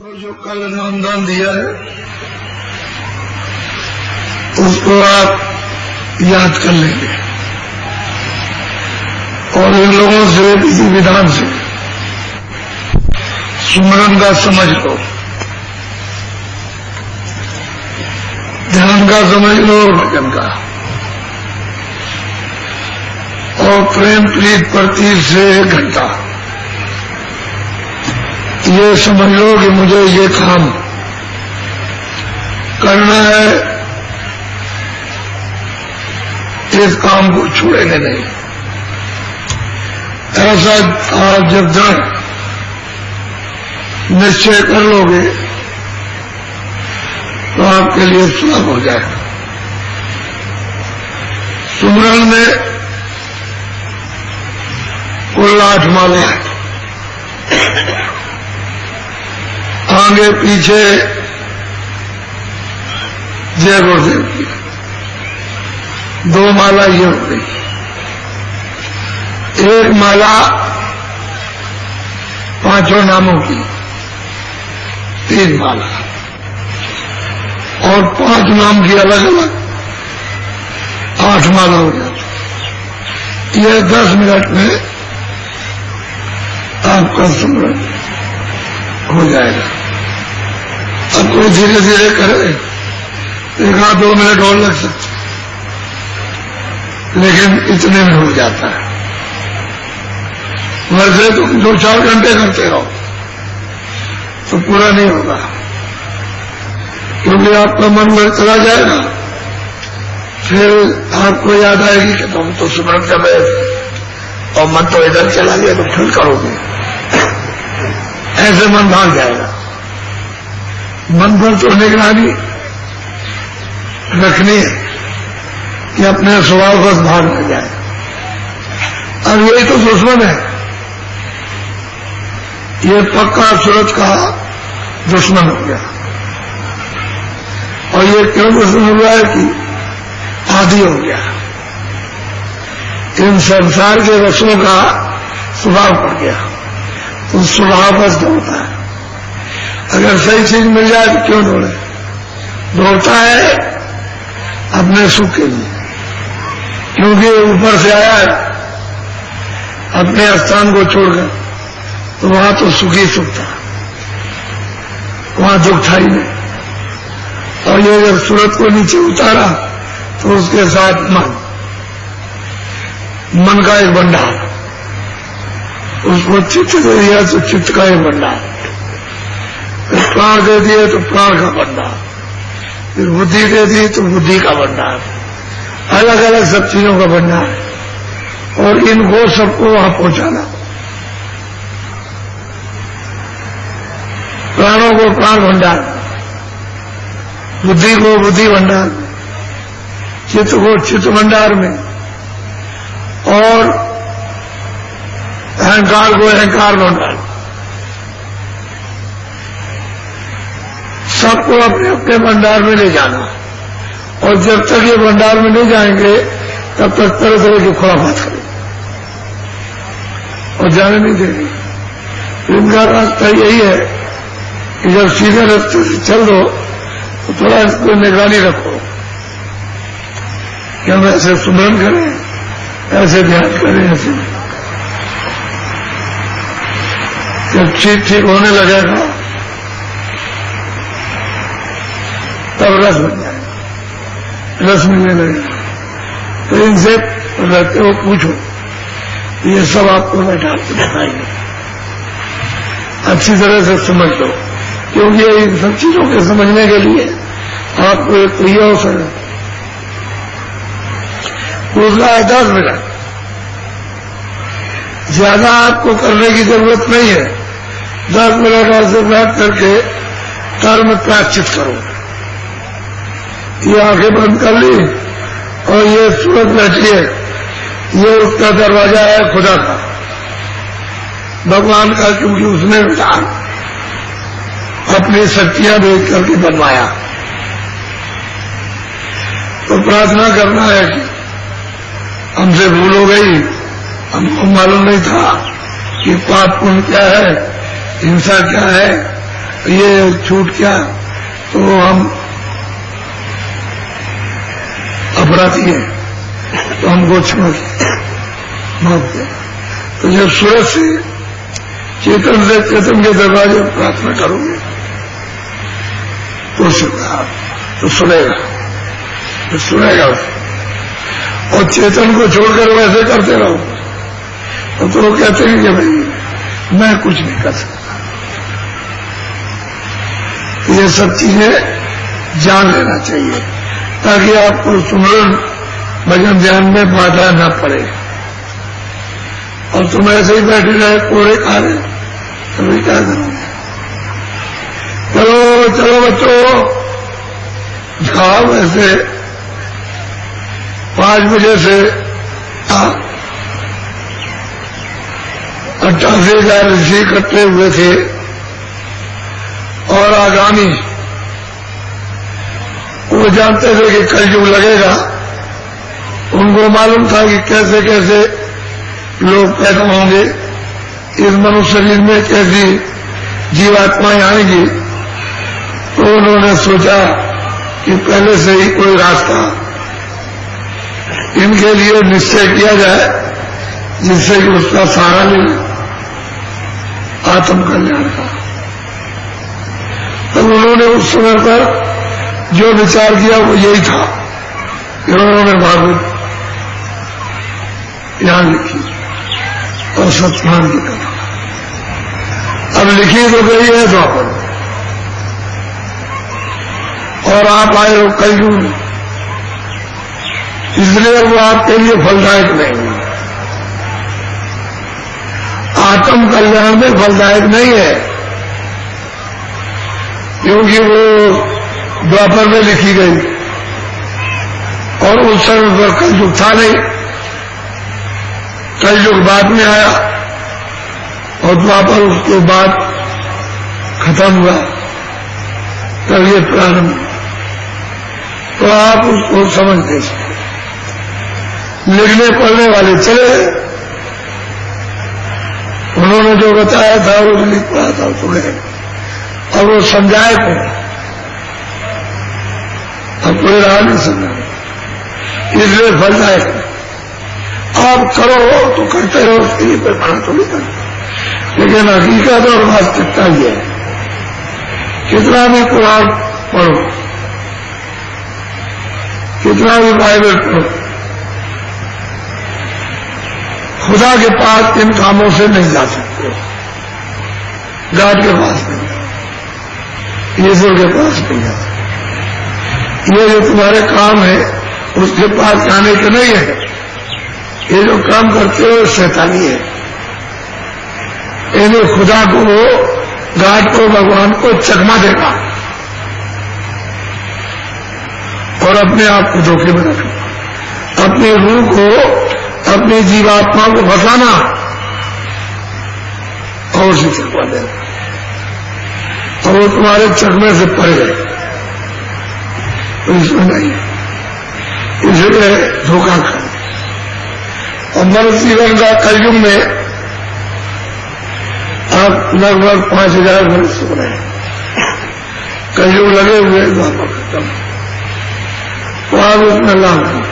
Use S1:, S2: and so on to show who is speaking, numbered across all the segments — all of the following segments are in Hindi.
S1: तो जो कल नामदान दिया है उसको आप याद कर लेंगे और इन लोगों से विधि विधान से सुमरन का समझ लो, ध्यान का समझ लो और भजन का, और प्रेम प्रीत प्रतीत से 1 घंटा ये समझ लो कि मुझे ये काम करना है, इस काम को छोड़ेंगे नहीं। ऐसा आप जब दृढ़ निश्चय कर लोगे तो आपके लिए सुलभ हो जाएगा। सुमरन में कुल 8 माला है, आगे पीछे जय गुरुदेव की 2 माला ये हो गई। 1 माला 5 नामों की 3 माला और 5 नाम की अलग अलग 8 माला हो जाती। यह 10 मिनट में आपका सुमरन हो जाएगा। अब कोई धीरे धीरे करे, 1-2 मिनट और लग सकते, लेकिन इतने में हो जाता है। वैसे तो 2-4 घंटे करते रहो तो पूरा नहीं होगा, क्योंकि आपका मन में चला जाएगा, फिर आपको याद आएगी कि तुम तो सुमरन कर रहे थे और मन तो इधर चला गया, तो फिर करोगे, ऐसे मन भाग जाएगा। मन पर तो निगरानी रखनी है कि अपने स्वभाव बस भाग न जाए। अब यही तो दुश्मन है, ये पक्का सूरत का दुश्मन हो गया। और ये क्यों दुश्मन हो गया है कि आदी हो गया, इन संसार के रसों का स्वभाव पड़ गया, तो स्वभाव बस दौड़ता है। अगर सही चीज मिल जाए तो क्यों दौड़े, दौड़ता है अपने सुख के लिए, क्योंकि ऊपर से आया है अपने स्थान को छोड़कर, तो वहां तो सुखी सुख था, वहां दुख था ही नहीं। और ये जब सूरत को नीचे उतारा तो उसके साथ मन का एक भंडार, उसको चित्त दे दिया तो चित्त का एक भंडार, फिर प्राण दे दिए तो प्राण का भंडार, फिर बुद्धि दे दी तो बुद्धि का भंडार, अलग अलग सब चीजों का भंडार है। और इनको सबको वहां पहुंचाना, प्राणों को प्राण भंडार, बुद्धि को बुद्धि भंडार, चित्त को चित्त भंडार में, और अहंकार को अहंकार भंडार, सबको अपने अपने भंडार में ले जाना। और जब तक ये भंडार में नहीं जाएंगे तब तक तरह तरह की खुराफात करेंगे और जाने नहीं देंगे। इनका रास्ता यही है कि जब सीधे रास्ते से चल दो तो थोड़ा इसको निगरानी रखो कि हम ऐसे सुमरन करें, ऐसे ध्यान करें, ऐसे। जब चीज ठीक होने लगेगा तब रस बन जाएगा, रस मिलने लगेगा। तो इनसे रहते हो पूछो, ये सब आपको बैठा के बताएंगे, अच्छी तरह से समझ लो, क्योंकि इन सब चीजों के समझने के लिए आपको एक तो ये अवसर है। दूसरा है 10 मिनट, ज्यादा आपको करने की जरूरत नहीं है। 10 मिनट ऐसे बैठ करके कर्म प्रायश्चित करो। ये आंखें बंद कर ली और ये सूरत बैठी है, ये उसका दरवाजा है खुदा का, भगवान का, क्योंकि उसने अपनी शक्तियां भेज करके बनवाया। तो प्रार्थना करना है कि हमसे भूल हो गई, हमको मालूम नहीं था कि पाप पुण्य क्या है, हिंसा क्या है, ये छूट गया तो हम अपराधी हैं, तो हमको क्षमा माफ दे। तो जब सूरज से चेतन के दरवाजे में प्रार्थना करोगे तो सुनेगा, तो सुनेगा और चेतन को छोड़कर वैसे करते रहो तो वो कहते हैं कि भाई मैं कुछ नहीं कर सकता। ये सब चीजें जान लेना चाहिए ताकि आपको सुमरन भजन ध्यान में बाधा न पड़े और तुम ऐसे ही बैठे रहे कोड़े खा रहे तभी क्या करोगे। चलो चलो बच्चों जाओ, ऐसे 5 बजे से 88,000 ऋषि इकट्ठे हुए थे और आगामी वो जानते थे कि कलयुग लगेगा। उनको मालूम था कि कैसे कैसे लोग पैदा होंगे, इस मनुष्य शरीर में कैसी जीवात्माएं आएंगी। तो उन्होंने सोचा कि पहले से ही कोई रास्ता इनके लिए निश्चय किया जाए जिससे कि उसका सहारा ले आत्म कल्याण का। तब उन्होंने उस समय पर जो विचार किया वो यही था कि उन्होंने भागवत यहां लिखी और सत्संग की कथा अब लिखी तो गई है द्वापर और आप आए हो कलयुग में, इसलिए वो आपके लिए फलदायक नहीं है, आत्म कल्याण में फलदायक नहीं है, क्योंकि वो द्वापर में लिखी गई और उस समय पर कलयुग था नहीं। कलयुग बाद में आया और द्वापर उसके बाद खत्म हुआ, तब ये प्रारंभ। तो आप उसको समझ नहीं सकते। लिखने पढ़ने वाले चले, उन्होंने जो बताया था वो लिख पड़ा था तो गए, और वो समझाए को अब कोई रहा नहीं समझा, इसलिए फलदायक है। आप करो तो करते रहो, उसके लिए कोई मना तो नहीं करता, लेकिन हकीकत और वास्तविकता ये है कितना भी कुरान पढ़ो, कितना भी बाइबल पढ़ो, खुदा के पास इन कामों से नहीं जा सकते। गॉड के पास नहीं, ईश्वर के पास नहीं जा सकते। ये जो तुम्हारे काम है उसके पास जाने के नहीं है, ये जो काम करते हो शैतानी है। इन्हें खुदा को, गॉड को, भगवान को चकमा देगा और अपने आप को धोखे में रखना, अपनी रूह को, अपनी जीवात्मा को फंसाना और उसे चकमा देना, और वो तुम्हारे चकमे से पड़ गए तो इसमें नहीं, इसलिए धोखा कर। और मनुष्य जीवन का कलयुग में आप लगभग 5,000 वर्ष हो रहे हैं, कलयुग लगे हुए द्वापर खत्म, तो आप उसमें लाभ नहीं।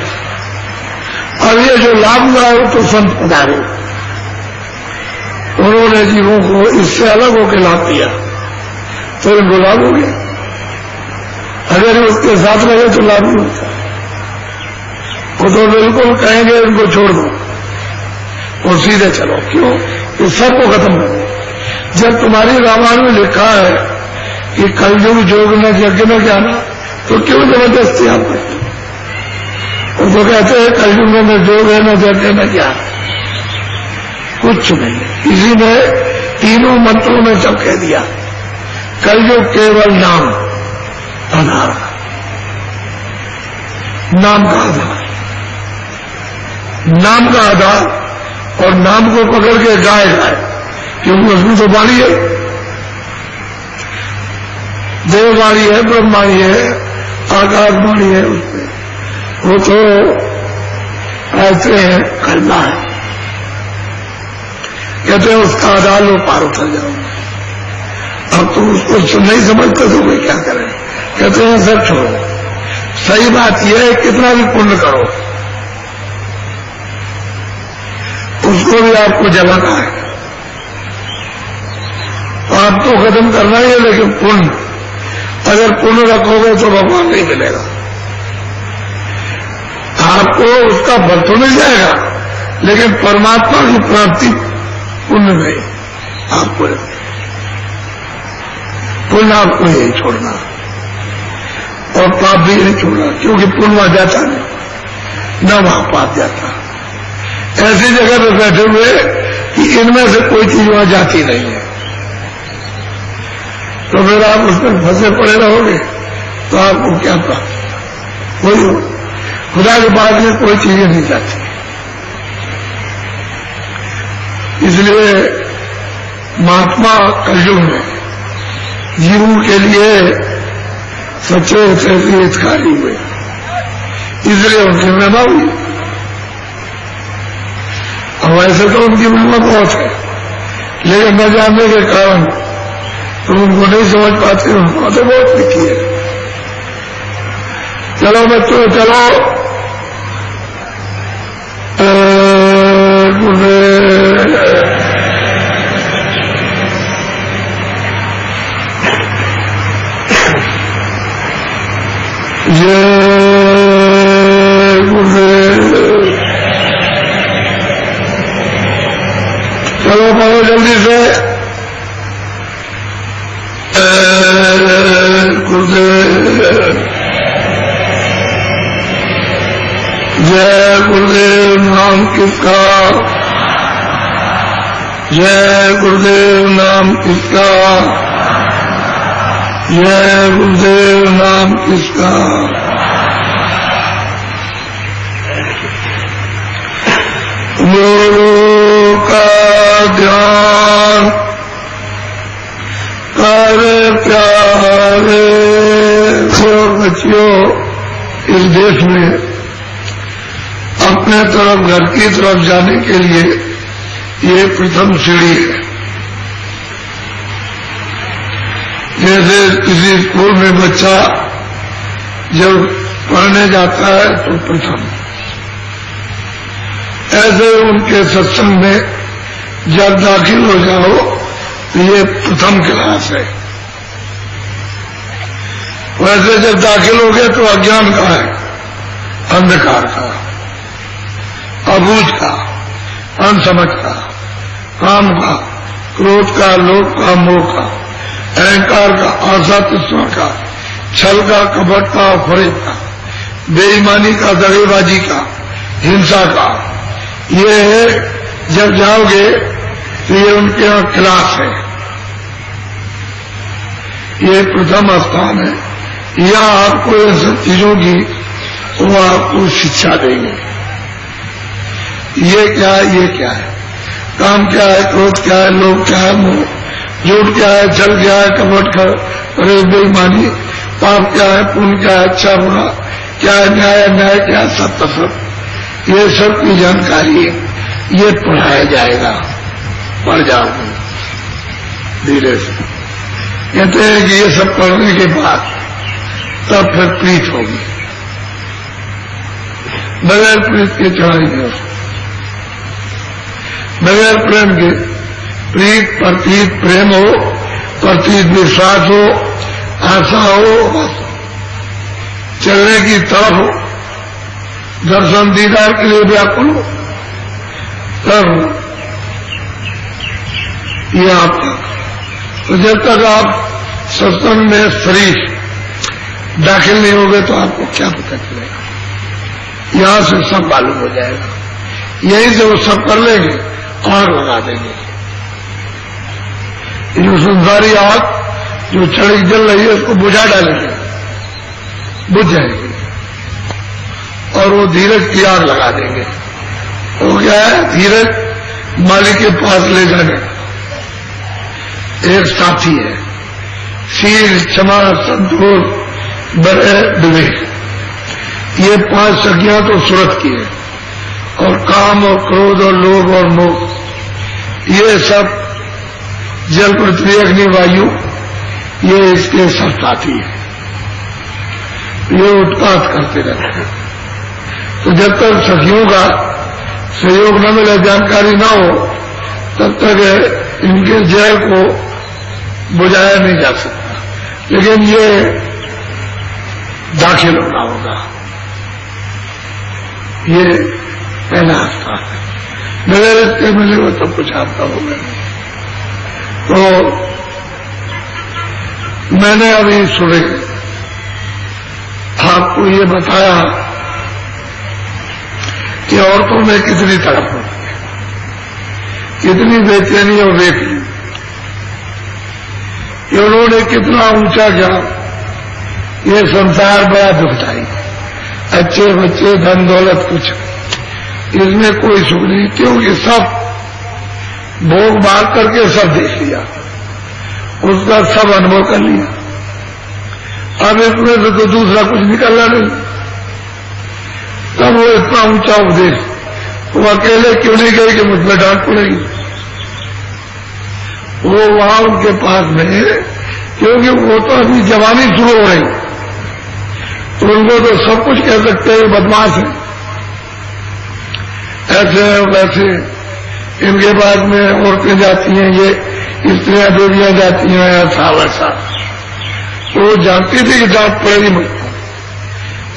S1: और ये जो लाभ हुआ है तो संत पधारे, उन्होंने जीवों को इससे अलग होकर लाभ दिया तो इनको लाभ हो गया। अगर उसके साथ रहे तो लाभ नहीं होता, वो तो बिल्कुल कहेंगे इनको छोड़ दो और सीधे चलो। क्यों? ये सबको खत्म करो। जब तुम्हारी रामायण में लिखा है कि कलयुग जोग में यज्ञ में जाना, तो क्यों जबरदस्ती आप करते? और वो कहते हैं कलयुग में न जोग है, न यज्ञ में ज्ञान, कुछ नहीं। इसी में तीनों मंत्रों में सब कह दिया, कलयुग केवल नाम आधार, नाम का आधार, नाम का आधार, और नाम को पकड़ के गाय गाय, क्योंकि उसमें तो वाणी है, देववाणी है, ब्रह्मवाणी है, आकाशवाणी है, उसमें वो तो ऐसे हैं करना है। कहते हैं उसका आधार लो पार उतर जाओगे। अब तुम उसको नहीं समझते तो कोई क्या करें। कहते हैं सब छोड़ो, सही बात यह है कितना भी पुण्य करो उसको भी आपको जलाना है। आप तो खत्म करना ही है, लेकिन पुण्य अगर पुण्य रखोगे तो भगवान नहीं मिलेगा आपको। उसका फल तो मिल जाएगा, लेकिन परमात्मा की प्राप्ति पुण्य नहीं आपको। पुण्य आपको यही छोड़ना और पाप भी नहीं छोड़ना, क्योंकि पुण्य वहां जाता नहीं, न वहां पाप जाता। ऐसी जगह पर बैठे हुए कि इनमें से कोई चीज वहां जाती नहीं है, तो फिर आप उसमें फंसे पड़े रहोगे तो आपको क्या प्राप्त? वही हो, खुदा के पास में कोई चीजें नहीं जाती। इसलिए महात्मा कलयुग में जीवों के लिए सच्चे सच्चे हितकारी हुए, इसलिए उनकी महिमा हुई। और वैसे तो उनकी महिमा बहुत है, लेकिन न जानने के कारण तुम उनको नहीं समझ पाते। उनको तो बहुत लिखी है। चलो बच्चों चलो, चलो पढ़ो जल्दी से। जय गुरुदेव नाम किसका, जय गुरुदेव नाम किसका, जय गुरुदेव नाम किसका। गुरु का ध्यान कर प्यारे। बच्चियों, इस देश में अपने तरफ घर की तरफ जाने के लिए ये प्रथम सीढ़ी है। जैसे किसी स्कूल में बच्चा जब पढ़ने जाता है तो प्रथम, ऐसे उनके सत्संग में जब दाखिल हो जाओ तो ये प्रथम क्लास है। वैसे जब दाखिल हो गए तो अज्ञान का है, अंधकार का, अबूझ का, अनसमझ का, काम का, क्रोध का, लोभ का, मोह का, अहंकार का, आशा तृष्णा का, छल का, कपट का, फरेब का, बेईमानी का, दगेबाजी का, हिंसा का। ये जब जाओगे तो ये उनके यहाँ क्लास है, ये प्रथम स्थान है। यहाँ आपको इन सब चीजों की वो आपको शिक्षा देंगे। ये क्या है, ये क्या है, काम क्या है, क्रोध क्या है, लोभ क्या है, मोह, झूठ क्या है, छल क्या है, कपट फरेब, बेईमानी, पाप क्या है, पुण्य क्या है, अच्छा बुरा क्या है, न्याय अन्याय क्या है, सत्य सब, ये सब की जानकारी ये पढ़ाया जाएगा। पढ़ जाओगे धीरे से। कहते हैं कि ये सब पढ़ने के बाद तब फिर प्रीत होगी, बगैर प्रीत के चढ़ाई नहीं हो सकती, बगैर प्रेम के। प्रीत प्रतीत प्रेम हो, प्रतीत विश्वास हो, आशा हो, चलने की तड़प हो, दर्शन दीदार के लिए व्याकुल हो, तब ये आपका। तो जब तक आप सत्संग में शरीर दाखिल नहीं होगे तो आपको क्या पता चलेगा? यहां से सब मालूम हो जाएगा। यहीं से वो सब कर लेंगे, आग लगा देंगे। जो संसारी आग जो चढ़ी जल रही है उसको बुझा डालेंगे, बुझ जाएगी, और वो धीरज की आग लगा देंगे। वो क्या है? धीरज मालिक के पास ले जाने एक साथी है। शील, क्षमा, संतोष, बड़े विवेक, ये 5 संज्ञा तो सुरत की है। और काम और क्रोध और लोभ और मोह, ये सब जल, पृथ्वी, अग्नि, वायु ये इसके साथी है, ये उत्पात करते रहते हैं। तो जब तक सखियों का सहयोग न मिले, जानकारी न हो, तब तक इनके जहर को बुझाया नहीं जा सकता। लेकिन ये दाखिल होना होगा, ये पहला रास्ता है। मेरे रिश्ते मिले हुए सब कुछ आपका हो गया। तो मैंने अभी सुबह आपको ये बताया कि औरतों में कितनी तड़प होती है, कितनी बेचैनी और बेकली, उन्होंने कितना ऊंचा किया। ये संसार बड़ा दुखदायी, अच्छे बच्चे, धन दौलत, कुछ इसमें कोई सुख नहीं, क्योंकि सब भोग भाग करके सब देख लिया, उसका सब अनुभव कर लिया। अब इसमें से तो दूसरा कुछ निकलना नहीं। तब वो इतना ऊंचा उपदेश, वो अकेले क्यों नहीं गए कि मुझ पर डांट पड़ेगी। वो वहां उनके पास में, क्योंकि वो तो अभी जवानी शुरू हो रही, तो उनको तो सब कुछ कह सकते हैं, बदमाश है, ऐसे वैसे। इनके बाद में औरतें जाती हैं, ये स्त्रियां देवियां जाती हैं, ऐसा वैसा। वो जानती थी कि डांट पड़ेगी मुझको,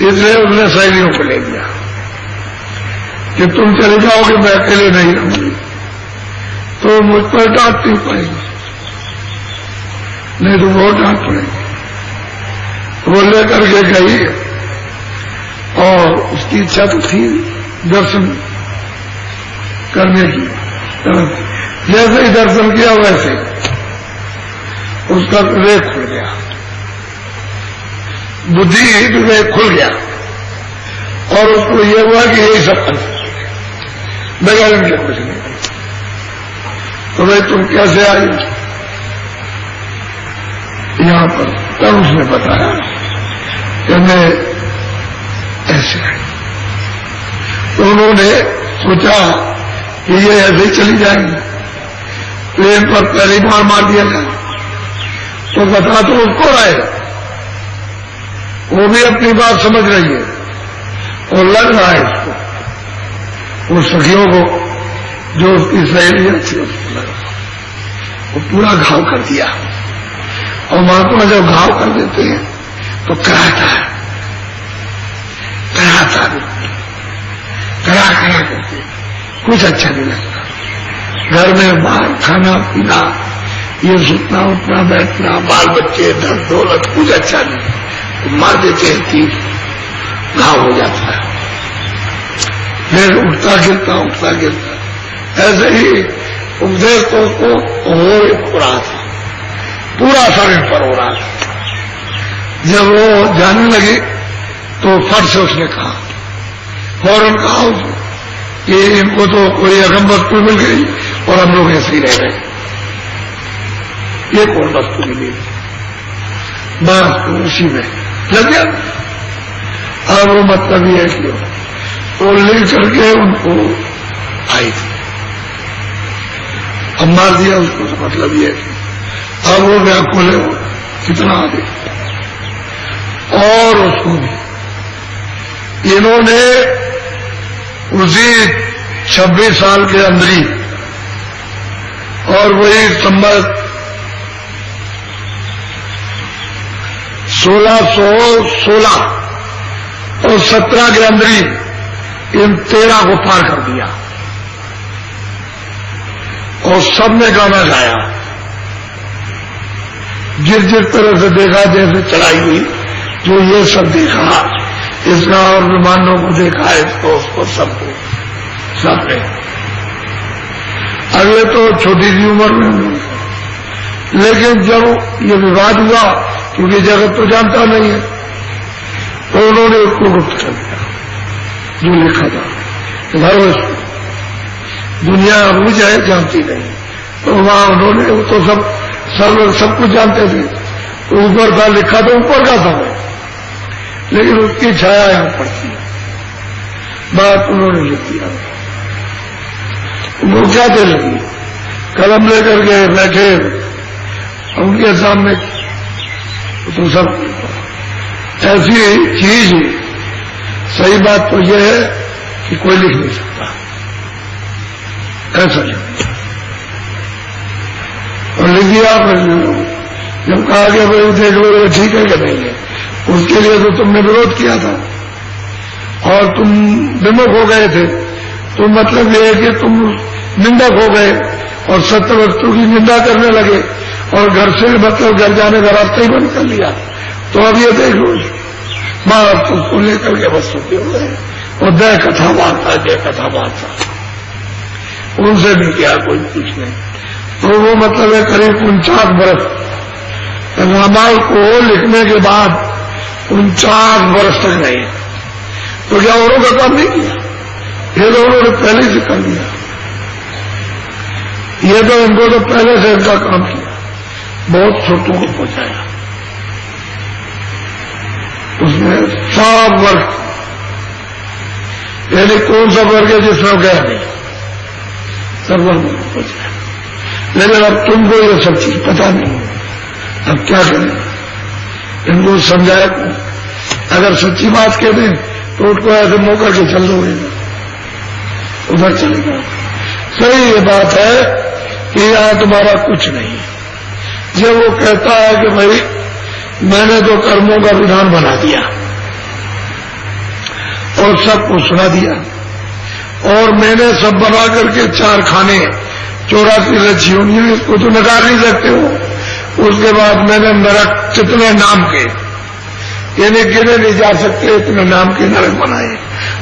S1: इसलिए उसने सहेलियों को ले लिया कि तुम चले जाओगे, मैं अकेले नहीं रहूंगी, तो मुझ पर डांट नहीं पड़ेगी, नहीं तो बहुत डांट पड़ेगी। वो लेकर के गई और उसकी इच्छा तो थी दर्शन करने की। जैसे ही दर्शन किया वैसे उसका विवेक खुल गया, बुद्धि विवेक खुल गया, और उसको ये हुआ कि यही सब कर बगैर इनके कुछ नहीं। तो भाई तुम कैसे आई यहां पर? तब उसने बताया कि मैं ऐसे आई। तो उन्होंने सोचा कि ये ऐसे ही चली जाएंगे, प्लेन पर पहली बार मार दिया गया, तो बता तो उसको रहे, वो भी अपनी बात समझ रही है और लग रहा है इसको, वो सखियों को, जो उसकी सहेलियां थी उसको लगा, वो पूरा घाव कर दिया। और महात्मा जब घाव कर देते हैं तो कराता है, कराता करा करके कुछ अच्छा नहीं लगता। घर में बाहर खाना पीना, ये सुतना उठना बैठना, बाल बच्चे, धन दौलत, कुछ अच्छा नहीं, तो मार देते हैं, तीर घाव हो जाता है, फिर उठता गिरता। ऐसे ही उपदेश को हो रहा था, पूरा शरीर पर हो रहा था। जब वो जाने लगी तो फट से उसने कहा, फौरन कहा कि इनको तो कोई अगम वस्तु मिल गई और हम लोग ऐसे ही रह गए, ये कौन वस्तु मिली? बस तो उसी में लग गया। अब वो मतलब ये है कि वो ले करके उनको आई थी, अब मार दिया उसको, तो मतलब ये है कि अब वो व्याकुल है, कितना आगे। और उसको भी इन्होंने उसी 26 साल के अंदर ही, और वही संबत 1616 और 17 के अंदर ही इन 13 को पार कर दिया, और सबने गाना गाया। जिस तरह से देखा, जैसे चढ़ाई हुई, जो ये सब देखा, इसका और विमानों को देखा, इसको उसको सबको, सबने। अगले तो छोटी सी उम्र में हुए, लेकिन जब ये विवाद हुआ, क्योंकि जगत तो जानता नहीं है, तो उन्होंने उसको गुप्त कर दिया, जो लिखा था धर्म, दुनिया अभी जाए जानती नहीं, तो वहां उन्होंने, वो तो सब कुछ जानते थे, तो ऊपर था लिखा, तो ऊपर का था, लेकिन उसकी छाया यहां पड़ती है, बात उन्होंने लिख दिया। वो क्या दे लगी, कलम लेकर के बैठे, उनके सामने तो सब ऐसी चीज सही बात तो यह है कि कोई लिख नहीं सकता, ऐसा लिख दिया और लिख दिया आपने। जब कहा गया भाई देख लो ठीक है कि नहीं है, उसके लिए तो तुमने विरोध किया था और तुम विमुख हो गए थे, तो मतलब यह है कि तुम निंदक हो गए और सत्य वस्तु की निंदा करने लगे और घर से मतलब घर जाने का रास्ता ही बंद कर लिया। तो अब ये देख लो बात उसको लेकर के बस सुखी हो गए और दय कथा वार्ता जय कथा वार्ता उनसे भी किया कोई कुछ नहीं। तो वो मतलब है करीब 49 बरस रामायण को लिखने के बाद 49 वर्ष तक नहीं। तो क्या औरों का काम नहीं किया, ये लोगों ने पहले से कर लिया। ये तो इनको तो पहले से इनका काम किया, बहुत छोटों को पहुंचाया। उसमें 7 वर्ग, यानी कौन सा वर्ग है जिसमें गया नहीं, सब वर्ग को पहुंचाया। लेकिन अब तुमको ये सब चीज पता नहीं है, अब क्या करें? इनको समझाया अगर सच्ची बात कह दें तो उसको ऐसे मौका के चल दोगे उधर चलेगा। सही ये बात है कि यहां तुम्हारा कुछ नहीं है। जब वो कहता है कि भाई मैंने तो कर्मों का विधान बना दिया और सबको सुना दिया और मैंने सब बना करके 4 खाने 84 रज्जियों, इसको तो नकार नहीं सकते हो। उसके बाद मैंने नरक कितने नाम के, यानी गिने नहीं जा सकते इतने नाम के नरक बनाए।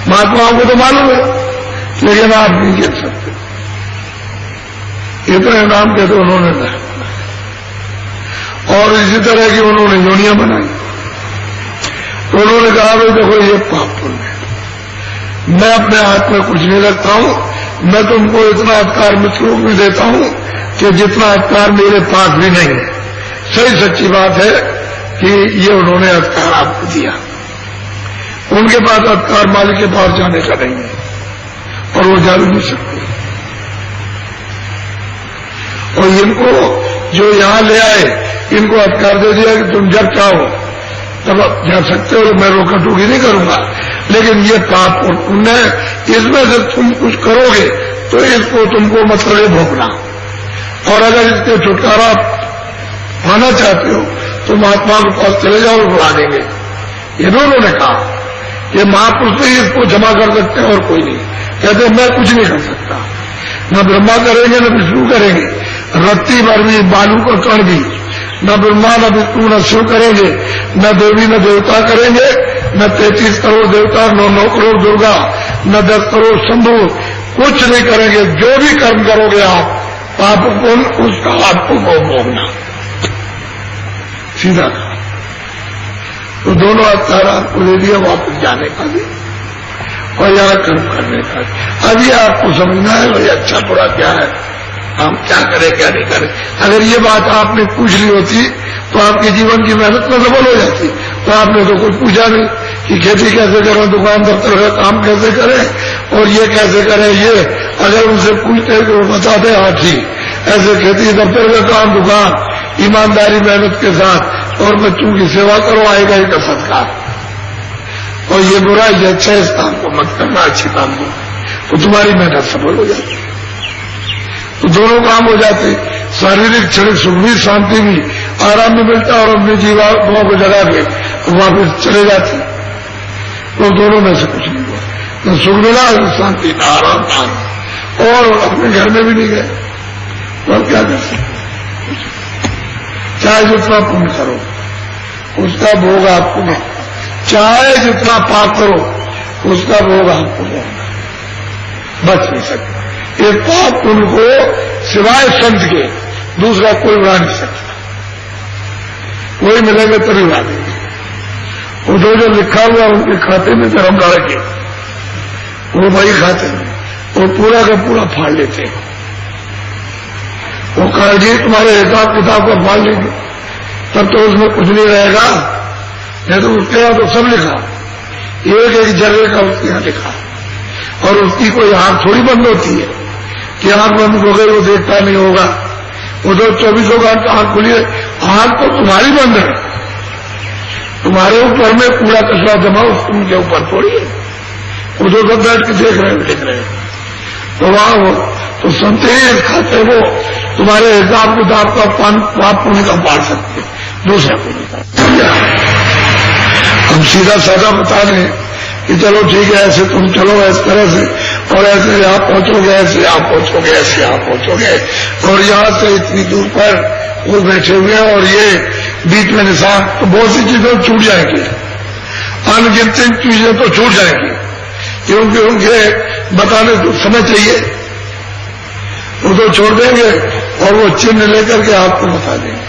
S1: महात्माओं को तो मालूम है लेकिन आप नहीं गिन सकते इतने नाम के, तो उन्होंने नरक बनाए। और इसी तरह की उन्होंने योनियां बनाई। तो उन्होंने कहा भाई देखो ये पाप पुण्य है, मैं अपने हाथ में कुछ नहीं रखता हूं, मैं तुमको इतना अधिकार मित्रों में देता हूं कि जितना अधिकार मेरे पास भी नहीं है। सही सच्ची बात है कि ये उन्होंने अधिकार आपको दिया, उनके पास अधिकार मालिक के पास जाने का नहीं है और वो जा नहीं सकते। और इनको जो यहां ले आए इनको अधिकार दे दिया कि तुम जब चाहो तब जा सकते हो, मैं रोका टोकी नहीं करूंगा। लेकिन ये पाप और पुण्य इसमें से तुम कुछ करोगे तो इसको तुमको मतलब भोगना, और अगर इसके छुटकारा पाना चाहते हो तो महात्मा के पास चले जाओ और बुला देंगे। ये दोनों ने कहा ये महापुरुष ही इसको जमा कर सकते हैं और कोई नहीं। कहते मैं कुछ नहीं कर सकता, न ब्रह्मा करेंगे न विष्णु करेंगे, रत्ती भर भी बालू का कण भी न ब्रह्मा न विष्णु न शिव करेंगे, न देवी न देवता करेंगे, न 33 करोड़ देवता, न 9 करोड़ दुर्गा, न 10 करोड़ शंभु, कुछ नहीं करेंगे। जो भी कर्म करोगे आप पाप पुण्य उसका आपको भोगना, सीधा कहा। तो दोनों अधिकार आपको ले लिया वापस जाने का भी और यहां कर्म करने का भी। अब ये आपको समझना है भाई अच्छा बुरा क्या है, हम क्या करें क्या नहीं करें। अगर ये बात आपने पूछ ली होती तो आपके जीवन की मेहनत में सफल हो जाती। तो आपने तो कुछ पूछा नहीं कि खेती कैसे करें, दुकान दफ्तर का काम कैसे करें और ये कैसे करें। ये अगर उनसे पूछते तो वो बताते हाँ ठीक ऐसे खेती दफ्तर का काम दुकान ईमानदारी मेहनत के साथ और बच्चों की सेवा करो, आएगा ही का सत्कार। और ये बुरा ये अच्छा इस काम को मत करना, अच्छी काम को, तो तुम्हारी मेहनत सफल हो जाती। तो दोनों काम हो जाते, शारीरिक क्षणिक सुख भी शांति भी आराम भी मिलता और अपनी जीवात्माओं को जगा के वापस चले जाते। तो दोनों में से कुछ नहीं हुआ, न सुख मिला न शांति न आराम था और अपने घर में भी नहीं गए। तो क्या कर सकते, चाहे जितना पुण्य करो उसका भोग आपको नहीं, चाहे जितना पाप करो उसका भोग आपको नहीं, बच नहीं सकता। एक पाप पुण्य को सिवाय संत के दूसरा कोई उड़ा नहीं सकता। कोई मिलेंगे तभी उड़ा देंगे। वो जो लिखा हुआ उनके खाते में धर्म डाल के वो वही खाते में वो पूरा का पूरा फाड़ लेते हैं। वो कहा जी तुम्हारे हिसाब किताब को फाड़ लेंगे तब तो उसमें कुछ नहीं रहेगा, नहीं तो उसके यहां तो सब लिखा, एक एक जगह का उसके यहां लिखा। और उसकी कोई आंख थोड़ी बंद होती है कि आंख बंद हो गई वो देखता नहीं होगा। वो तो 24 घंटे आंख खुली है, आंख तो तुम्हारी बंद है तुम्हारे ऊपर में कूड़ा कचरा जमा उनके ऊपर थोड़ी है, वो जो सब बैठ के देख रहे हैं लिख रहे हैं। तो वहां वो तो सुनते हैं खाते वो तुम्हारे हिसाब किताब का पाप पुण्य का पाड़ सकते, दूसरा को नहीं पाड़। हम सीधा साधा बता दें कि चलो ठीक है, ऐसे तुम चलो इस तरह से, और ऐसे यहाँ पहुंचोगे, ऐसे यहाँ पहुंचोगे, ऐसे यहाँ पहुंचोगे, और यहाँ से इतनी दूर पर वो बैठे हुए हैं और ये बीच में निशान, तो बहुत सी चीजें छूट जाएंगी, अनगिनती चीजें तो छूट जाएंगी, क्योंकि उनके बताने को समय चाहिए। वो तो छोड़ देंगे और वो चिन्ह लेकर के आपको बता देंगे,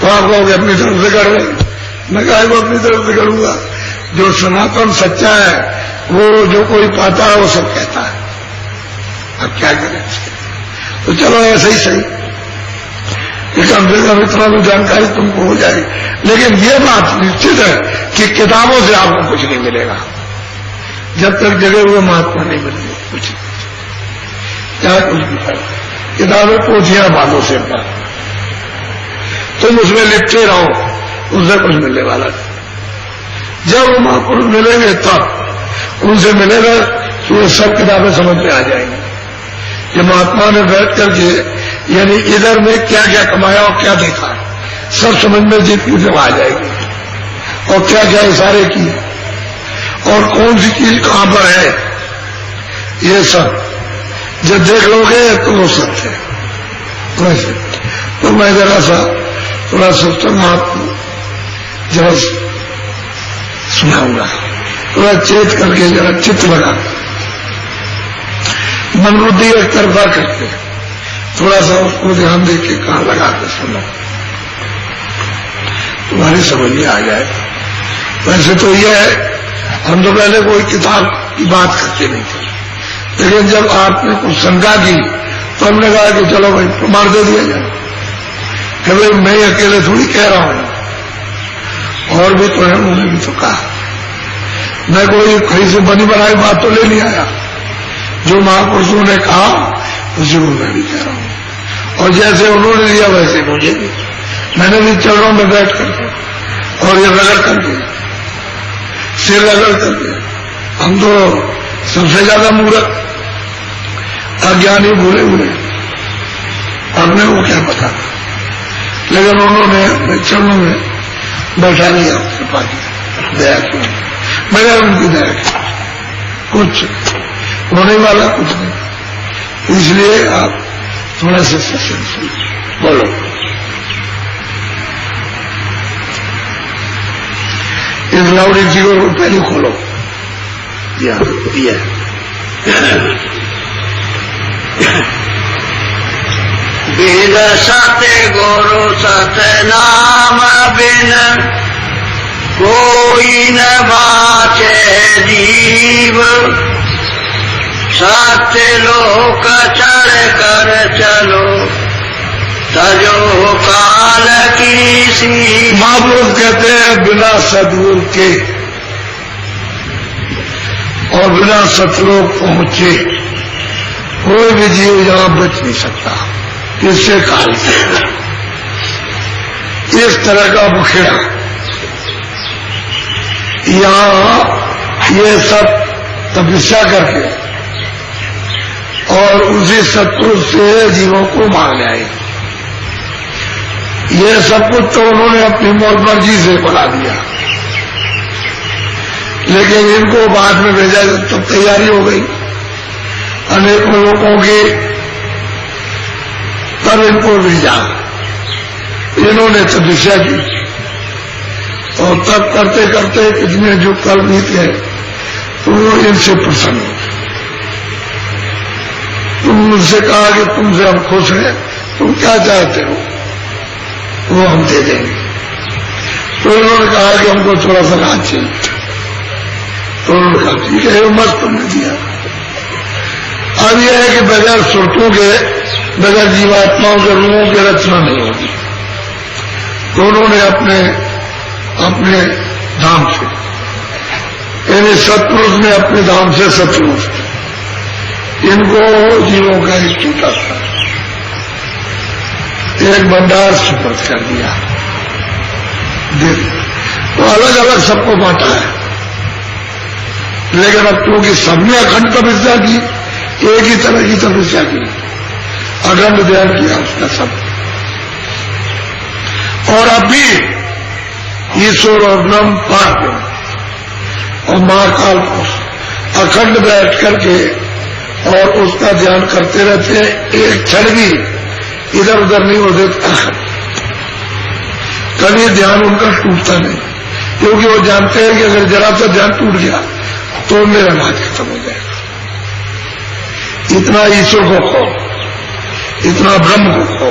S1: तो आप कहोगे अपनी तरफ से कर रहे। मैं कहा वो अपनी तरफ से करूंगा, जो सनातन सच्चा है वो जो कोई पाता है वो सब कहता है, अब क्या करें। तो चलो ऐसे ही सही कि कम से कम इतना तो जानकारी तुमको हो जाएगी, लेकिन ये बात निश्चित है कि किताबों से आपको कुछ नहीं मिलेगा, जब तक जगह हुए महात्मा नहीं मिलेंगे कुछ क्या कुछ भी। किताबें पोथियां बालों से पर तुम उसमें लिखते रहो, उससे कुछ मिलने वाला नहीं। जब वो महापुरुष मिलेंगे तब उनसे मिलेगा तो ये सब किताबें समझ में आ जाएंगी कि महात्मा ने बैठ करके यानी इधर में क्या क्या कमाया और क्या देखा, सब समझ में जितनी से आ जाएगी, और क्या क्या इशारे किए और कौन सी चीज कहां पर है, ये सब जब देख लोगे तो वो सत्य है। वैसे तो मैं जरा सा थोड़ा सत्संग आपको जरा सुनाऊंगा, थोड़ा चेत करके जरा चित्त लगा, मन बुद्धि एक तरफा करके थोड़ा सा उसको ध्यान दे के कहां लगा के सुनो, तुम्हारी समझ में आ जाए। वैसे तो यह है हम तो पहले कोई किताब की बात करते नहीं थे, लेकिन जब आपने कुछ शंका की तो हमने कहा कि चलो भाई प्रमाण दे दिया जाए कि भाई मैं अकेले थोड़ी कह रहा हूं, और भी तो है, उन्होंने भी तो कहा। मैं कोई कहीं से बनी बनाई बात तो ले नहीं आया, जो महापुरुषों ने कहा उसी को मैं भी कह रहा हूं, और जैसे उन्होंने दिया वैसे मुझे भी, मैंने भी चरणों में बैठ करके और ये रगड़ करके सिर रगड़ करके, हम तो सबसे ज्यादा मूर्ख अज्ञानी भूले भूले, हमने वो क्या पता, लेकिन उन्होंने चरणों में बैठा लिया, कृपा की दया की, मैंने उनकी दया की, कुछ होने वाला कुछ नहीं। इसलिए आप थोड़ा सा सत्संग सुनिए, बोलो। इस लाउडी जी को पहले खोलो, दिया
S2: बिन सत्य गुरु सत्य नाम बिन कोई न बाचे जीव, सत्य लोक चढ़ कर चलो तजो काल की सी।
S1: महापुरुष कहते हैं बिना सद्गुरु के और बिना सतलोक पहुंचे कोई भी जीव यहां बच नहीं सकता, किससे काल से। इस तरह का बुखेड़ा यहां ये सब तपस्या करके और उसी सत्पुरुष से जीवों को मांग लाए। ये सब कुछ तो उन्होंने अपनी मर्जी से बना दिया, लेकिन इनको बाद में भेजा तो तैयारी हो गई अनेकों लोगों की, तब इनको भेजा, इन्होंने तपस्या की और तब करते करते कितने जो कल बीत गए तो वो इनसे प्रसन्न हो। तुम उनसे कहा कि तुमसे हम खुश हैं, तुम क्या चाहते हो वो हम दे देंगे। तो उन्होंने कहा कि हमको थोड़ा सा राज चाहिए, तो उन्होंने कहा ठीक है, मस्त तुमने दिया। अब यह है कि बगैर सुरतों के, बगैर जीवात्माओं के रूहों की रचना नहीं होगी, तो उन्होंने अपने धाम से, यानी सत्पुरुष ने अपने धाम से सत्पुरुष इनको जीवों का एक छोटा सा एक भंडार सुपुर्द कर दिया। तो अलग अलग अलग सबको बांटा है, लेकिन अब क्योंकि सबने अखंड तपस्या की, एक ही तरह की तपस्या की, अखंड ध्यान किया उसका सब। और अब भी ईश्वर और ब्रह्म पार और महाकाल पुरुष अखंड बैठ करके और उसका ध्यान करते रहते हैं, एक क्षण भी इधर उधर नहीं हो देता, कभी ध्यान उनका टूटता नहीं, क्योंकि वो जानते हैं कि अगर जरा सा ध्यान टूट गया तो मेरा राज खत्म हो जाएगा। इतना ईश्वर को खो, इतना ब्रह्म को खो,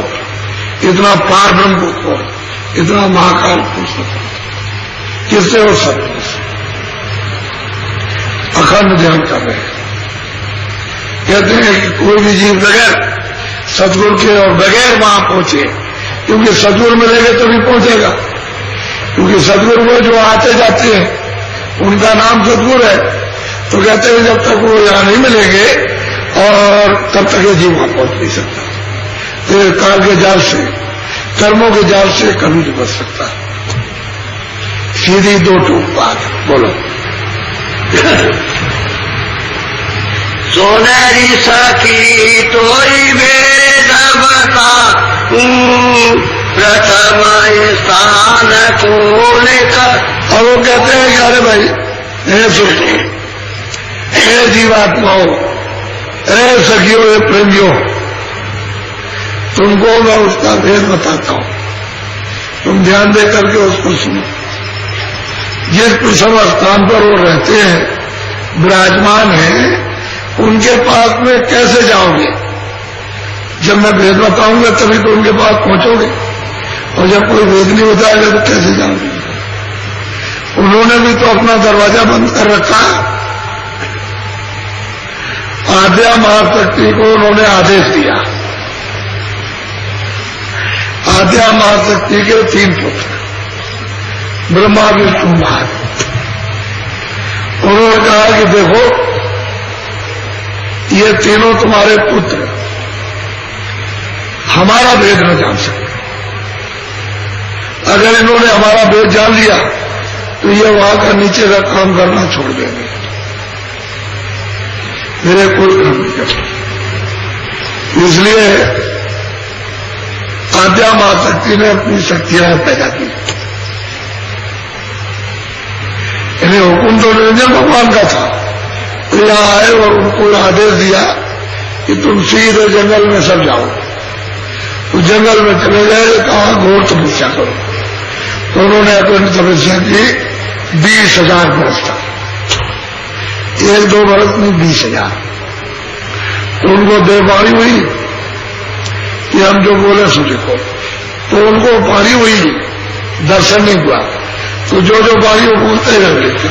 S1: इतना पार ब्रह्म को खो, इतना महाकाल पुरुष को खो, किससे और सब अखंड ध्यान कर रहे हैं। कहते हैं कि कोई भी जीव बगैर सतगुरु के और बगैर वहां पहुंचे, क्योंकि सतगुरु मिलेंगे तभी पहुंचेगा, क्योंकि सतगुरु वो जो आते जाते हैं उनका नाम सतगुरु है। तो कहते हैं जब तक वो यहां नहीं मिलेंगे और तब तक ये जीव वहां पहुंच नहीं सकता। तो काल के जाल से, कर्मों के जाल से कभी नहीं बच सकता। सीधी दो टूक बात बोलो।
S2: सोनेरी सखी तोरी वेद बता, प्रथम स्थान कौन का।
S1: और वो कहते हैं कि अरे भाई, हे सुखो, हे जीवात्माओं, हे सखियों, हे प्रेमियों, तुमको मैं उसका भेद बताता हूं, तुम ध्यान दे करके उसको सुनो। जिस प्रथम स्थान पर वो रहते हैं, विराजमान है, उनके पास में कैसे जाओगे? जब मैं भेद बताऊंगा तभी तो उनके पास पहुंचोगे, और जब कोई भेद नहीं बताएगा तो कैसे जाओगे? उन्होंने भी तो अपना दरवाजा बंद कर रखा है। आद्या महाशक्ति को उन्होंने आदेश दिया। आद्या महाशक्ति के 3 पुत्र, ब्रह्मा विष्णु महादेव। उन्होंने कहा कि देखो, ये तीनों तुम्हारे पुत्र हमारा भेद न जान सकते। अगर इन्होंने हमारा भेद जान लिया तो ये वहां का नीचे का काम करना छोड़ देंगे, मेरे कोई काम नहीं करते। इसलिए आद्या महाशक्ति ने अपनी शक्तियां पैदा की। इन्हें हुकुम तो निरंजन भगवान का था, तो यहां आए और उनको आदेश दिया कि तुम सीधे जंगल में सब जाओ। तो जंगल में चले गए, कहा घोर तपस्या करो। तो उन्होंने अपनी तपस्या की 20,000 वर्ष तक, 1-2 वर्ष में 20,000। तो उनको देववाणी हुई कि हम जो बोले सो देखो। तो उनको वाणी हुई, दर्शन नहीं हुआ, तो जो जो वाणी वो बोलते रह लेते,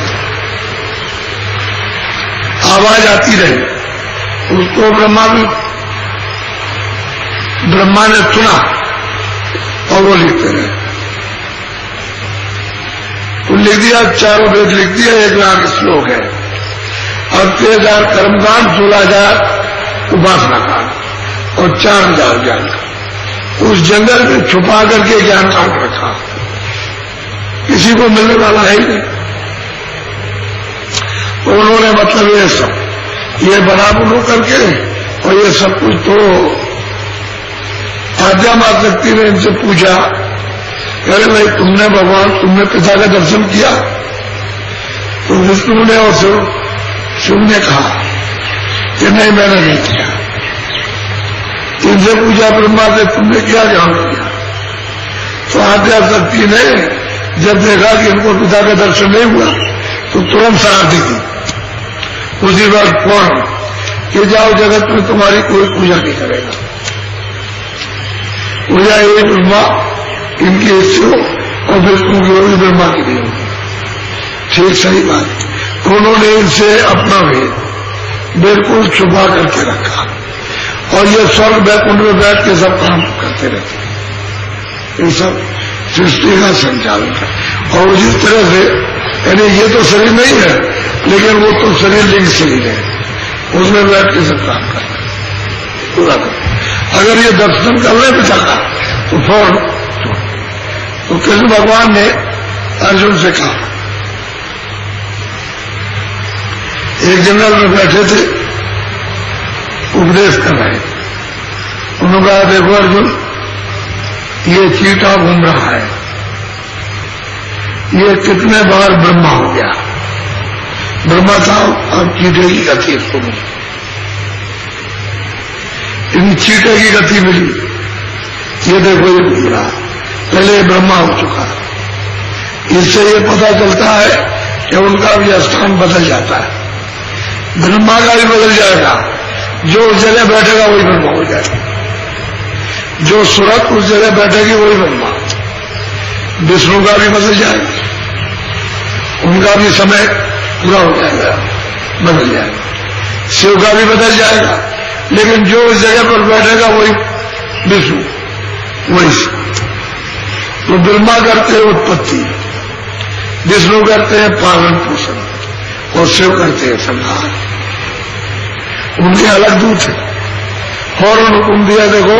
S1: आवाज आती रही। उसको ब्रह्मा ने सुना और वो लिखते रहे। तो लिख दिया, चारों वेद लिख दिया, 1,00,000 श्लोक है। अब 6,000 कर्मकांड, 16,000 उपासना कांड और 4,000 ज्ञान कांड। उस जंगल में छुपा करके ज्ञान कांड रखा, किसी को मिलने वाला है ही नहीं। तो उन्होंने मतलब ये सब ये बना बुनो करके और ये सब कुछ, तो आद्या महाशक्ति ने इनसे पूछा, अरे भाई तुमने भगवान, तुमने पिता का दर्शन किया? तो विष्णु ने और शिव ने कहा कि नहीं, मैंने नहीं किया। इनसे पूछा ब्रह्मा से, तुमने क्या ज्ञान किया? तो आद्या शक्ति ने जब देखा कि इनको पिता का दर्शन नहीं हुआ तो तुरंत सराह दी थी उसी वक्त फौरन कि जाओ, जगत में तुम्हारी कोई पूजा नहीं करेगा। पूजा ये ब्रह्मा इनकी शिव और विष्णु की होगी, ब्रह्मा की नहीं होगी। ठीक सही बात। उन्होंने इनसे अपना भेद बिल्कुल छुपा करके रखा और ये स्वर्ग बैकुंठ में बैठ के सब काम करते रहते। ये सब सृष्टि का संचालन है। और जिस तरह से, यानी ये तो शरीर नहीं है, लेकिन वो तो शरीर लिंग शरीर है, उसमें बैठ के सब काम करते पूरा कर। अगर ये दर्शन कर ले पिता का तो फौरन। तो कृष्ण भगवान ने अर्जुन से कहा एक जंगल में बैठे थे, उपदेश कर रहे। उन्होंने कहा देखो अर्जुन, ये चींटा घूम रहा है, ये कितने बार ब्रह्मा हो गया। ब्रह्मा था, अब चींटे की गति इसको मिली, इन चींटे की गति मिली। ये देखो ये घूम रहा, पहले ये ब्रह्मा हो चुका। इससे ये पता चलता है कि उनका भी स्थान बदल जाता है, ब्रह्मा का भी बदल जाएगा। जो उस जगह बैठेगा वही ब्रह्मा हो जाएगा, जो सूरत उस जगह बैठेगी वही ब्रह्मा। विष्णु का भी बदल जाएगा, उनका भी समय पूरा हो जाएगा, बदल जाएगा। शिव का भी बदल जाएगा, लेकिन जो उस जगह पर बैठेगा वही विष्णु, वही शिव। तो ब्रह्मा करते हैं उत्पत्ति, विष्णु करते हैं पालन पोषण, और शिव करते हैं संहार। उनके अलग दूत है। फौरन हुक्म दिया, देखो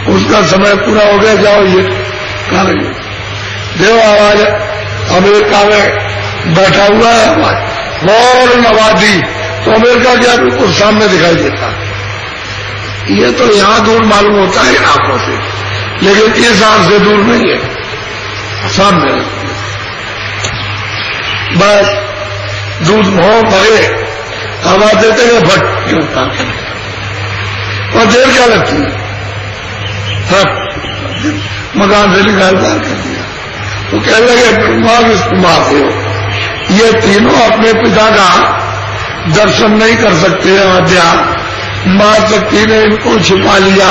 S1: उसका समय पूरा हो गया, जाओ ये कार्य देव। आवाज अमेरिका में बैठा हुआ है, आवाज फौरन आवाज दी तो अमेरिका क्या बिल्कुल सामने दिखाई देता। ये तो यहां दूर मालूम होता है आंखों से, लेकिन इस आंख से दूर नहीं है, सामने। बस दूध भाव भरे आवाज देते हैं, फट क्यों उतार, और देर क्या लगती है, मकान से निकाल बाहर कर दिया। तो कह लगे ब्रह्मा विष्णु हो, ये तीनों अपने पिता का दर्शन नहीं कर सकते। आद्या मां शक्ति ने इनको छिपा लिया,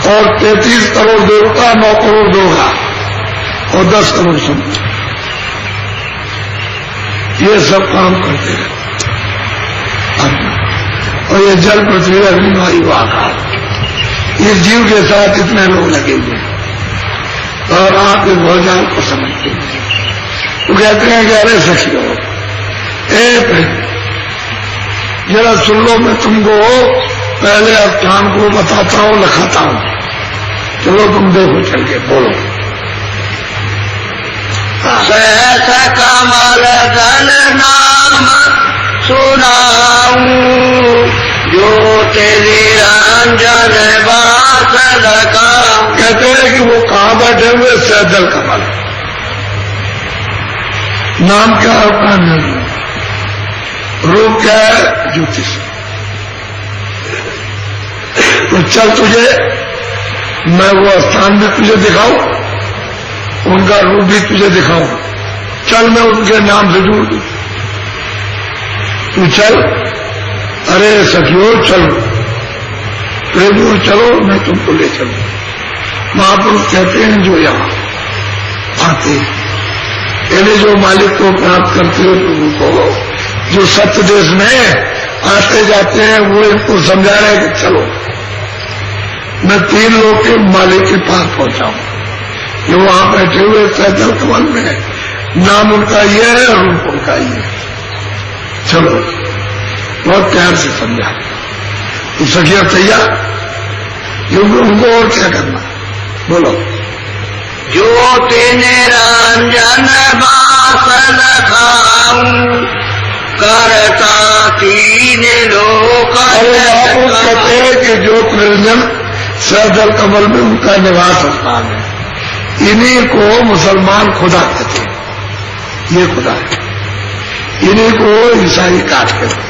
S1: और 33 करोड़ देवता, 9 करोड़ दोगा, और 10 करोड़ समुद्र, ये सब काम करते हैं। और ये जल पृथ्वी अग्नि वायु आकाश, इस जीव के साथ इतने लोग लगे हुए हैं, और आप इस भोजन को समझते हैं। तो कहते हैं कि अरे सखियों, जरा सुन लो, मैं तुमको पहले स्थान को बताता हूं, लिखाता हूं, चलो तुम देखो, चल के बोलो।
S2: सहस कमल दल नाम सुनाऊं, ज्योति निरंजन वासल का।
S1: कहते हैं कि वो कहां बैठे हुए, सहदल कमल। नाम क्या है अपना, नहीं रूप क्या है, ज्योतिष। तो चल तुझे मैं वो स्थान भी तुझे दिखाऊं, उनका रूप भी तुझे दिखाऊं। चल मैं उनके नाम से जोड़ दूं, तू चल। अरे सखियो चलो, प्रेमियों चलो, मैं तुमको ले चलूं। महापुरुष कहते हैं जो यहां आते, यानी जो मालिक को प्राप्त करते हो प्रभु को, जो सत्य देश में आते जाते हैं, वो इनको समझा रहे हैं कि चलो मैं 3 लोग के मालिक के पास पहुंचाऊं। ये वहां बैठे हुए सहजल कमल में, नाम उनका ये है और रूप उनका ये है। चलो, बहुत प्यार से समझा। तो सखिया तैयार, उनको और क्या करना, बोलो।
S2: ज्योति निरंजन वासल खाऊं, करता 3 लोक।
S1: कहते हैं कि ज्योत निरंजन सहजल कमल में उनका निवास स्थान है। इन्हीं को मुसलमान खुदा कहते हैं, ये खुदा है। इन्हीं को ईसाई काटते हैं।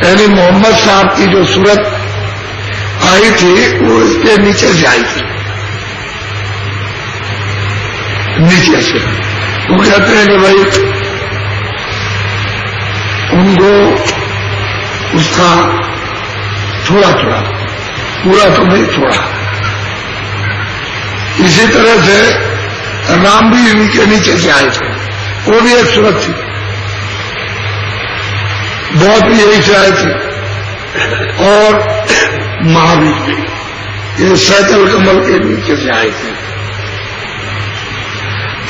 S1: यानी मोहम्मद साहब की जो सूरत आई थी वो इसके नीचे से आई थी, नीचे से। वो कहते हैं कि भाई उनको उसका थोड़ा थोड़ा, पूरा तो नहीं, थोड़ा। इसी तरह से राम भी इनके नीचे से आए थे, वो भी एक सूरत थी, बहुत भी यही से आए थे। और महावीर भी ये सहजल कमल के नीचे से आए थे।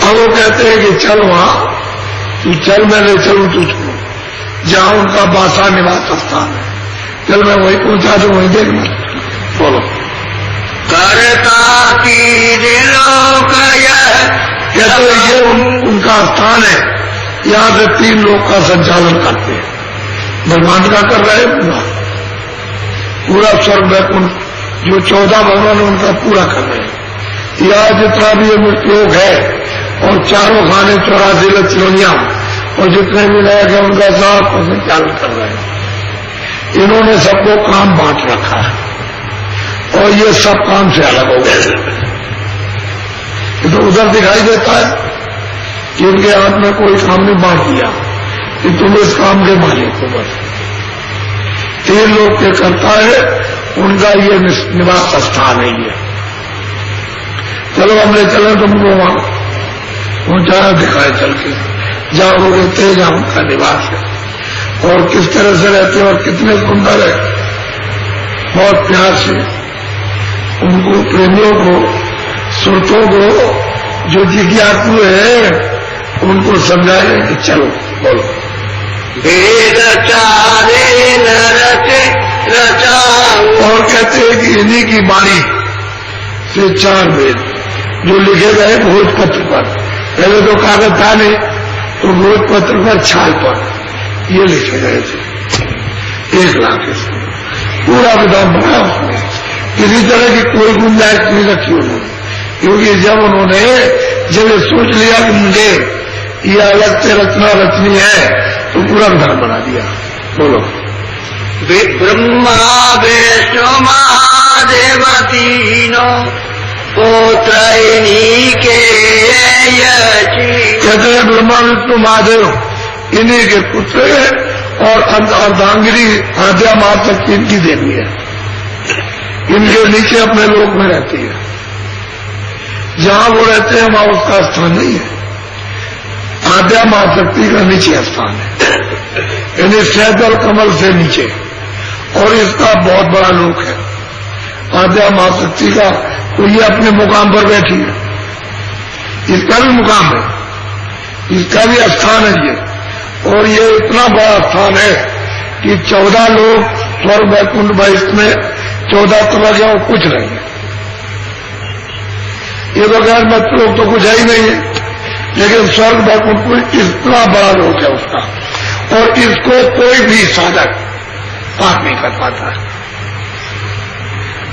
S1: अब वो कहते हैं कि चल वहां, तू चल, मैं ले चलूं तुझको जहां उनका बासा निवास स्थान है। चल मैं वहीं पहुंचा दूं, वहीं देखना। बोलो।
S2: करता 3 लोक,
S1: कहते ये उनका स्थान है, यहां से 3 लोग का संचालन करते हैं। ब्रह्मांड का कर रहे हैं पूरा स्वर्ग वैकुंठ जो 14 भवन उनका पूरा कर रहे हैं। यह जितना भी लोग है और चारों खाने 84 लक्ष्मणियां और जितने भी लोग हैं उनका सब संचालन कर रहे हैं। इन्होंने सबको काम बांट रखा है और ये सब काम से अलग हो गए। तो उधर दिखाई देता है कि इनके हाथ में कोई काम नहीं बांट दिया कि तुम इस काम के मालिक हो। बस 3 लोग के करता है, उनका ये निवास स्थान है। ये चलो हमने चले तुमको वहां पहुंचाया, दिखाए चल के जाओ रहते जहां उनका निवास है और किस तरह से रहते हैं और कितने सुंदर है। बहुत प्यार से उनको प्रेमियों को सुरतों को जो जिज्ञासु है उनको समझाए कि चलो बोलो।
S2: वेद चारे नरचे रचाऊं।
S1: और कहते हैं कि इन्हीं की वाणी से 4 वेद जो लिखे गए भोजपत्र पर, पहले तो कागज था नहीं तो भोजपत्र पर छाल पर ये लिखे गए थे। 1 लाख इसमें पूरा विधान बनाया उसने। किसी तरह की कोई गुंजाइश नहीं रखी उन्होंने, क्योंकि जब ये सोच लिया कि मुझे ये अलग से रचना रचनी है तो पूरा विधान बना दिया। बोलो।
S2: ब्रह्मा विष्णु महादेव तीनों पुत्र इन्हीं के
S1: कहते हैं ब्रह्मा विष्णु महादेव इन्हीं के पुत्र है और अर्धांगिनी आद्या महाशक्ति इनकी देवी है। इनके नीचे अपने लोक में रहती है। जहां वो रहते हैं वहां उसका स्थान नहीं है। आद्या महाशक्ति का नीचे स्थान है, यानी शहद और कमल से नीचे, और इसका बहुत बड़ा लोक है आद्या महाशक्ति का। तो ये अपने मुकाम पर बैठी है, इसका भी मुकाम है, इसका भी स्थान है ये। और ये इतना बड़ा स्थान है कि 14 लोग स्वर्ग वैकुंठ में इसमें 14 तरह के और कुछ नहीं है। ये बगैर मत लोग तो कुछ है ही नहीं है, लेकिन स्वर्ग वैकुंठ में इतना बड़ा लोक है उसका, और इसको कोई भी साधक पार नहीं कर पाता है।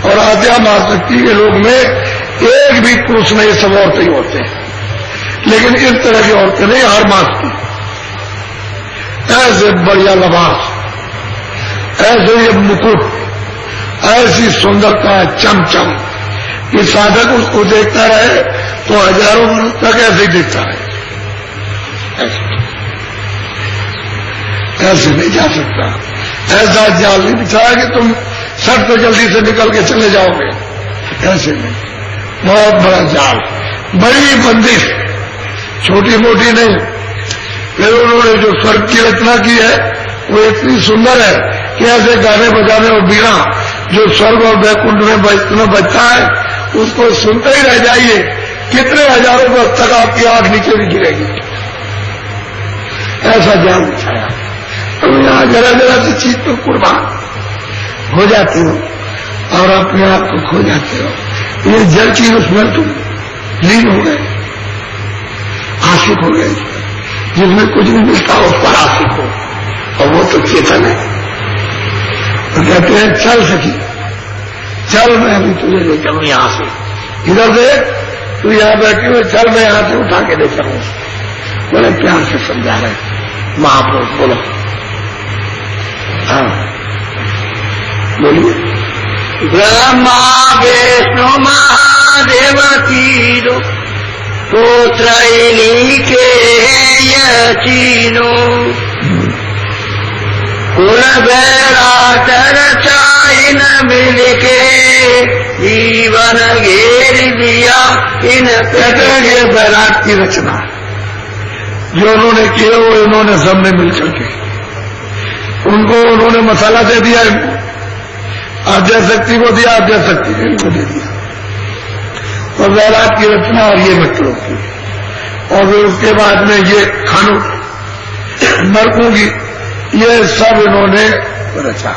S1: और आद्या महाशक्ति के लोग में एक भी पुरुष नहीं, सब औरतें ही होते हैं, लेकिन इस तरह की औरतें नहीं, हर मास की ऐसे बढ़िया लबास, ऐसे ये मुकुट, ऐसी सुंदरता है चमचम कि साधक उसको देखता रहे तो हजारों वर्ष तक ऐसे ही देखता रहे। ऐसे नहीं जा सकता, ऐसा जाल नहीं बिछाया कि तुम सट तो जल्दी से निकल के चले जाओगे, ऐसे नहीं। बहुत बड़ा जाल, बड़ी बंदिश, छोटी मोटी नहीं। फिर उन्होंने जो स्वर्ग की रचना की है वो इतनी सुंदर है कि ऐसे गाने बजाने और बीना जो स्वर्ग और वैकुंठ में बजता है उसको सुनते ही रह जाइए, कितने हजारों वर्ष तक आपकी आंख नीचे भी गिरेगी। ऐसा जाल बिछाया। तुम यहाँ जरा जरा सी चीज तो कुर्बान हो जाते हो और अपने आप को खो जाते हो। ये जल चीज उसमें तुम लीन हो गए, आशिक हो गए, जिसमें कुछ भी मिलता हो उस पर आशिक हो, और वो तो चेतन है। तो कहते हैं चल सकी, चल मैं अभी तुझे ले चलूं यहां से, इधर से तू यहां बैठी हुई, चल मैं यहां से उठा के ले चलूं। बड़े प्यार से समझा रहे महापुरुष। बोलो। हाँ बोलिए।
S2: ब्रह्मा विष्णु महादेव तीनों पुत्र इन्हीं के यतीनो, कुल बैराट रचा इन मिलके, जीवन घेर दिया इन।
S1: ये बैराट की रचना जो उन्होंने किया वो इन्होंने सबने मिलकर के, उनको उन्होंने मसाला दे दिया, आद्या शक्ति को दिया, आद्या शक्ति को इनको दे दिया, और बैराट की रचना और ये मित्रों की, और फिर उसके बाद में ये खानों नरकों की, ये सब इन्होंने रचा।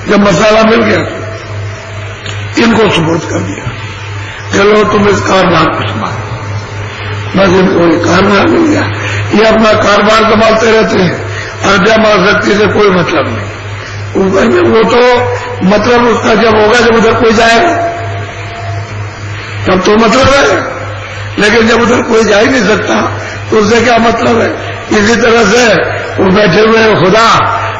S1: जब मसाला मिल गया तो इनको सुपुर्द कर दिया, चलो तुम इस कारनाम को संभालो। बस इनको ये कारनाम मिल गया, ये अपना कारोबार संभालते रहते हैं, अर्जा मार शक्ति से कोई मतलब नहीं। ऊपर में वो तो मतलब उसका जब होगा जब उधर कोई जाएगा तब तो मतलब है, लेकिन जब उधर कोई जा ही नहीं सकता तो उससे क्या मतलब है। इसी तरह से वो बैठे हुए खुदा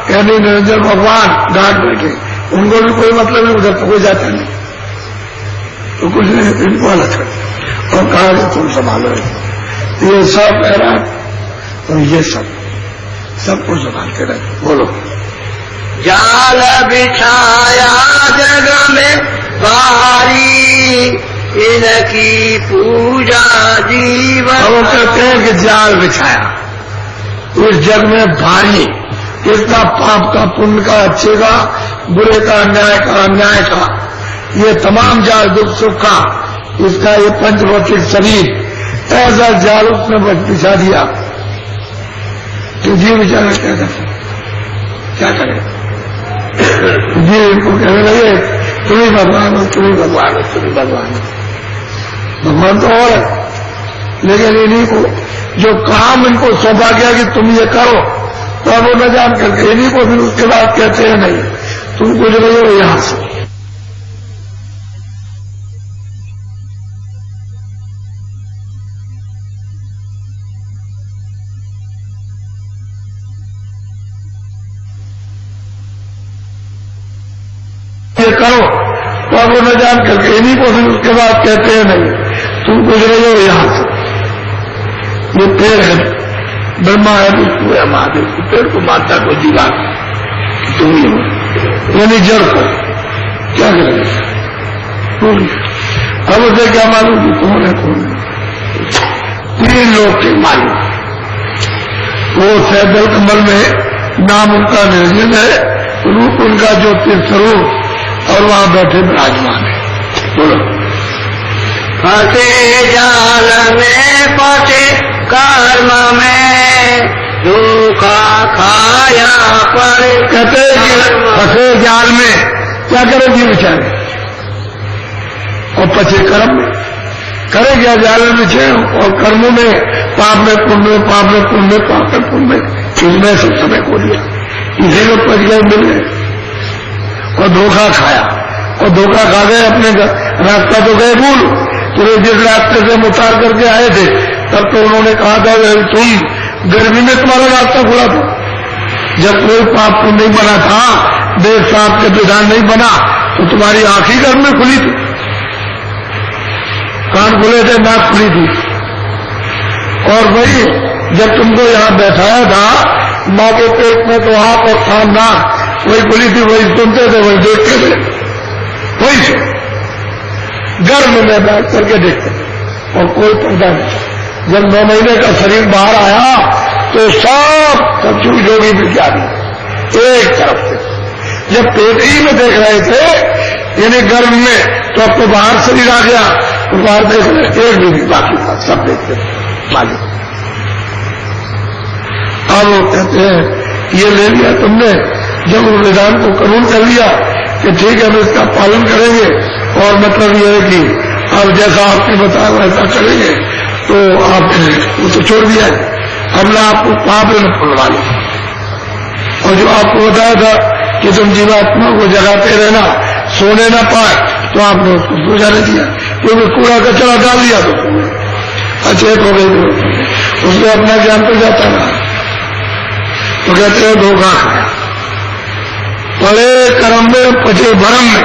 S1: यानी निरंजन भगवान घाट बैठे, उनको भी कोई मतलब नहीं, उधर तो कोई जाता नहीं, तो कुछ नहीं इनको अलग कर और कहा कि तुम संभालो ये सब हैरान और ये सबको संभालते रहे। बोलो।
S2: जाल बिछाया जग में भारी, इनकी पूजा जीवन।
S1: वो कहते हैं कि जाल बिछाया इस जग में भारी, इसका पाप का, पुण्य का, अच्छे का, बुरे का, अन्याय का, ये तमाम जाल, दुख सुख का, इसका ये पंचभौतिक शरीर, ऐसा जाल उसने बिछा दिया कि जीव बेचारा क्या करे। जीव इनको कहने लगे तुम ही भगवान हो, तुम ही भगवान हो, तुम ही भगवान हो। भगवान तो और है, लेकिन इन्हीं को जो काम इनको सौंपा गया कि तुम ये करो, तो अब वो न जान करके इन्हीं को फिर उसके बाद कहते हैं नहीं तुम कुछ नहीं हो यहां से। ये करो तो अब वो न जान करके इन्हीं को फिर उसके बाद कहते हैं नहीं तुम कुछ नहीं हो यहां से। ये पेड़ है, ब्रह्मा है, विष्णु है, महादेव, पेड़ को मानता कोई दीवार तुम ही हो, यानी जड़ को क्या करेंगे। अब उसे क्या मालूम कि कौन है कौन है। 3 लोग के मालूम, वो सैदल कमल में नाम उनका निरंजन है, रूप उनका ज्योतिष स्वरूप, और वहां बैठे विराजमान है। बोलो।
S2: फंसे जाल में फंसे कर्म में, धोखा खाया पर।
S1: कहते हैं कि फंसे जाल में क्या करेंगे बेचारे, और पचे कर्म में करे क्या, जाल में बिछे और कर्मों में, पाप में पुण्य में, पाप में पुण्य में, पाप में पुण्य में, इसमें सब समय खो दिया। इसी लोग पच गए, मिल गए और धोखा खाया, और धोखा खा गए, अपने रास्ता तो गए भूल। तो जिस रास्ते से हम उतार करके आए थे तब तो उन्होंने कहा था तुम गर्मी में तुम्हारा रास्ता खुला था, जब कोई पाप पुण्य नहीं बना था, देश साहब के विधान नहीं बना, तो तुम्हारी आंखें गर्म में खुली थी, कान खुले थे, नाक खुली थी। और वही जब तुमको यहां बैठाया था, माँ के पेट में तो हाथ और कान नाक वही खुली थी, वही सुनते थे, वही देखते थे, वही से गर्म में बैठ करके देखते थे और कोई पर्दा नहीं। जब 9 महीने का शरीर बाहर आया तो सब जोगी विज्ञानी एक तरफ से, जब पेट ही में देख रहे थे यानी गर्म में, तो अब तो बाहर शरीर आ गया तो बाहर देख रहे, एक भी नहीं बाकी था, सब देखते थे मालिक। अब वो कहते हैं ये ले लिया तुमने, जब वो विधान को कानून कर लिया कि ठीक है हम इसका पालन करेंगे, और मतलब ये है कि अब जैसा आपने बताया वैसा करेंगे, तो आपने वो तो छोड़ दिया है, अब ना आपको पाप न पुण्य लो। और जो आपको बताया था कि तुम जीवात्मा को जगाते रहना, सोने ना पाए, तो आपने उसको सो जाने दिया, क्योंकि कूड़ा कचरा डाल दिया तो अचेत हो गई, उसमें अपना ज्ञान तो जाता रहा। तो कहते हैं धोखा खाया, पड़े कर्म में पचे भरम में,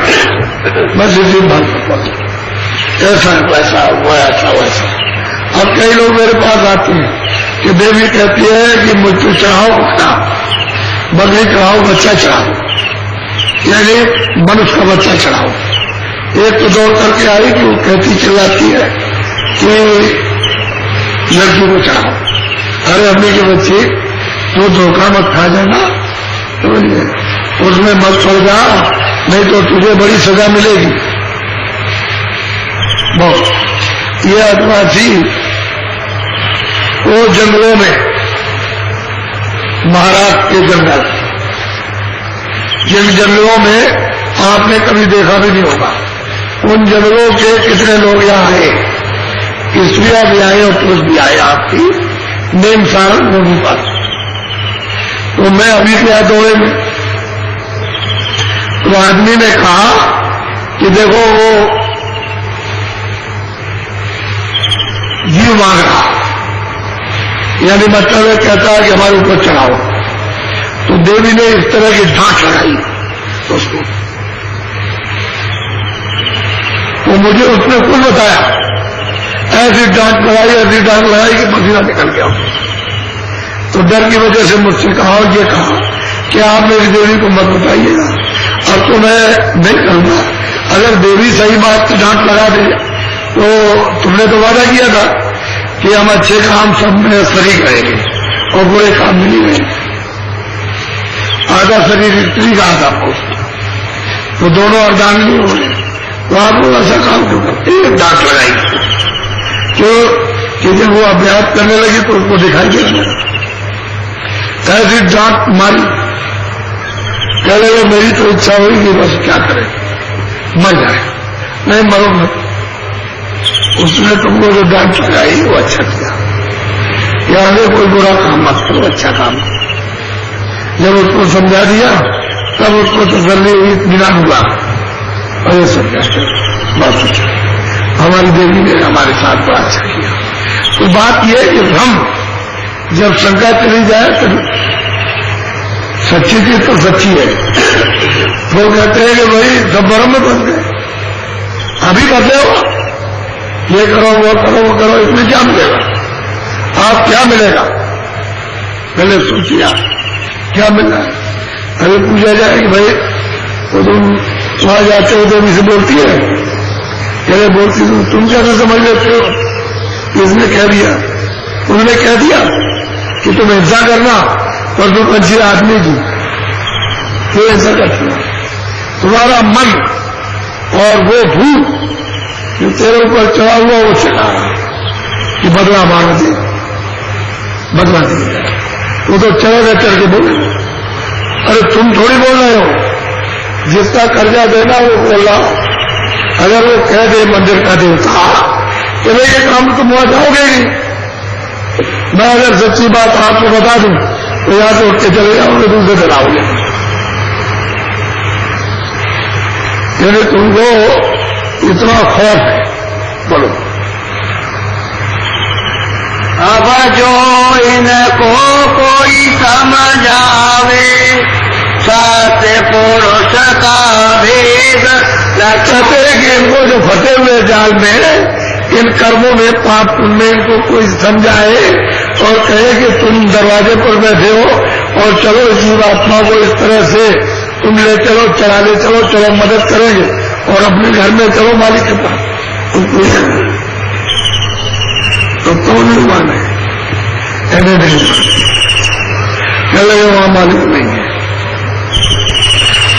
S1: बस इसी बात ऐसा वैसा हुआ, ऐसा वैसा। अब कई लोग मेरे पास आते हैं कि देवी कहती है कि मुझको चढ़ाओ बकरा, बकरी चढ़ाओ, बच्चा चढ़ाओ, यानी मनुष्य का बच्चा चढ़ाओ। एक तो दौड़ करके आई कि वो कहती चिल्लाती है कि लड़की को चढ़ाओ। अरे अम्मी के बच्चे तो धोखा मत खा जाना, तो उसमें मत पड़ जा, नहीं तो तुझे बड़ी सजा मिलेगी। बहुत ये आदिवासी वो जंगलों में, महाराष्ट्र के जंगल, जिन जंगलों में आपने कभी देखा भी नहीं होगा, उन जंगलों के कितने लोग यहाँ आए, स्त्रियां भी आए और पुरुष भी आए आपकी, नेम सारंग नदी पर। तो मैं अभी गया दौड़े में, तो आदमी ने कहा कि देखो वो जीव मांग रहा, यानी मतलब है कहता है कि हमारे ऊपर चढ़ाओ। तो देवी ने इस तरह की डांट लगाई उसको, तो मुझे उसने कुछ बताया, ऐसी डांट लगाई कि पसीना निकल गया। तो डर की वजह से मुझसे कहा, ये कहा कि आप मेरी देवी को मत बताइएगा, अब तो मैं नहीं करूंगा। अगर देवी सही बात की डांट लगा दे तो तुमने तो वादा किया था कि हम अच्छे काम सब में शरीक रहेंगे और बुरे काम में नहीं रहेंगे। आधा शरीर स्त्री का आधा पुरुष, तो दोनों अर्धांगिनी हो गए। तो आप लोग ऐसा काम क्यों करते? एक डांट लगाई क्यों कि जब वो अभ्यास करने लगी तो उसको दिखाई देने लगा, ऐसी डांट मारी। कह रहे मेरी तो इच्छा हुई कि बस क्या करे, मर जाए। नहीं मरो मत। उसने तुमको जो डांट लगाई वो अच्छा किया, या आगे कोई बुरा काम मत करो, अच्छा काम। जब उसको समझा दिया तब उसको तसल्ली हुई, इत्मीनान हुआ। और ये सब बहुत अच्छा, हमारी देवी ने हमारे साथ बड़ा अच्छा किया। तो बात यह है कि हम जब शंका चली जाए तो सच्ची चीज तो सच्ची है। वो कहते हैं कि भाई सब ब्रह्म बन गए, अभी बदले हो, ये करो वो करो वो करो, इसमें क्या मिलेगा? आप क्या मिलेगा पहले सोचिए, क्या मिल रहा है? अभी पूछा जाए कि भाई तो तुम वहां जाते हो देवी से बोलती है, कहते बोलती तुम कैसे समझ लेते हो? इसने कह दिया, उन्होंने कह दिया कि तुम हिंसा करना और तुम अच्छी आदमी की, तो ऐसा करती हो। तुम्हारा मन और वो भूत जो तेरे ऊपर चढ़ा हुआ वो चढ़ा रहा कि बदला मार दे, बदला दे। वो तो चढ़ेगा चढ़ के बोलेगा। अरे तुम थोड़ी बोल रहे हो, जिसका कर्जा देना वो बोल रहा। अगर वो कह दे मंदिर का देवता कि भाई ये काम तुम वहां जाओगे ही, मैं अगर सच्ची बात आपको बता दूं तो यहां से उठ के चले जाओगे, दूसरे चलाओगे। यानी तुमको इतना खौफ है, बोलो।
S2: अब जो इनको कोई समझावे, सत्य पुरुष का भेद।
S1: कहते हैं कि इनको जो फंसे हुए जाल में, इन कर्मों में, पाप पुण्य में इनको कोई समझाए और कहे कि तुम दरवाजे पर बैठे हो और चलो इस जीवात्मा को इस तरह से तुम ले चलो, चला ले चलो, चलो मदद करेंगे और अपने घर में चलो मालिक के पास। तो नहीं माने, ऐसे नहीं चले वहां मालिक नहीं है,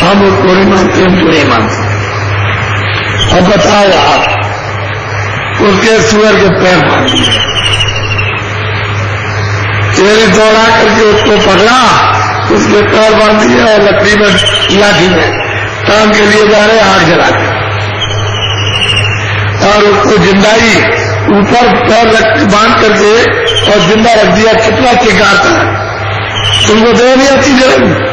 S1: हम उसको नहीं मानते, हमको नहीं मानते। अब बताओ आप, उसके सुअर के पैर मार दिए, तेरी दौड़ा करके उसको पकड़ा, उसके पैर बांध दिए और लकड़ी में लाठी में काम के लिए जा रहे, आग जला के, और उसको जिंदाई ऊपर पैर बांध करके और जिंदा रख दिया। कितना चिकारता है, तुमको दे नहीं आती जरूर।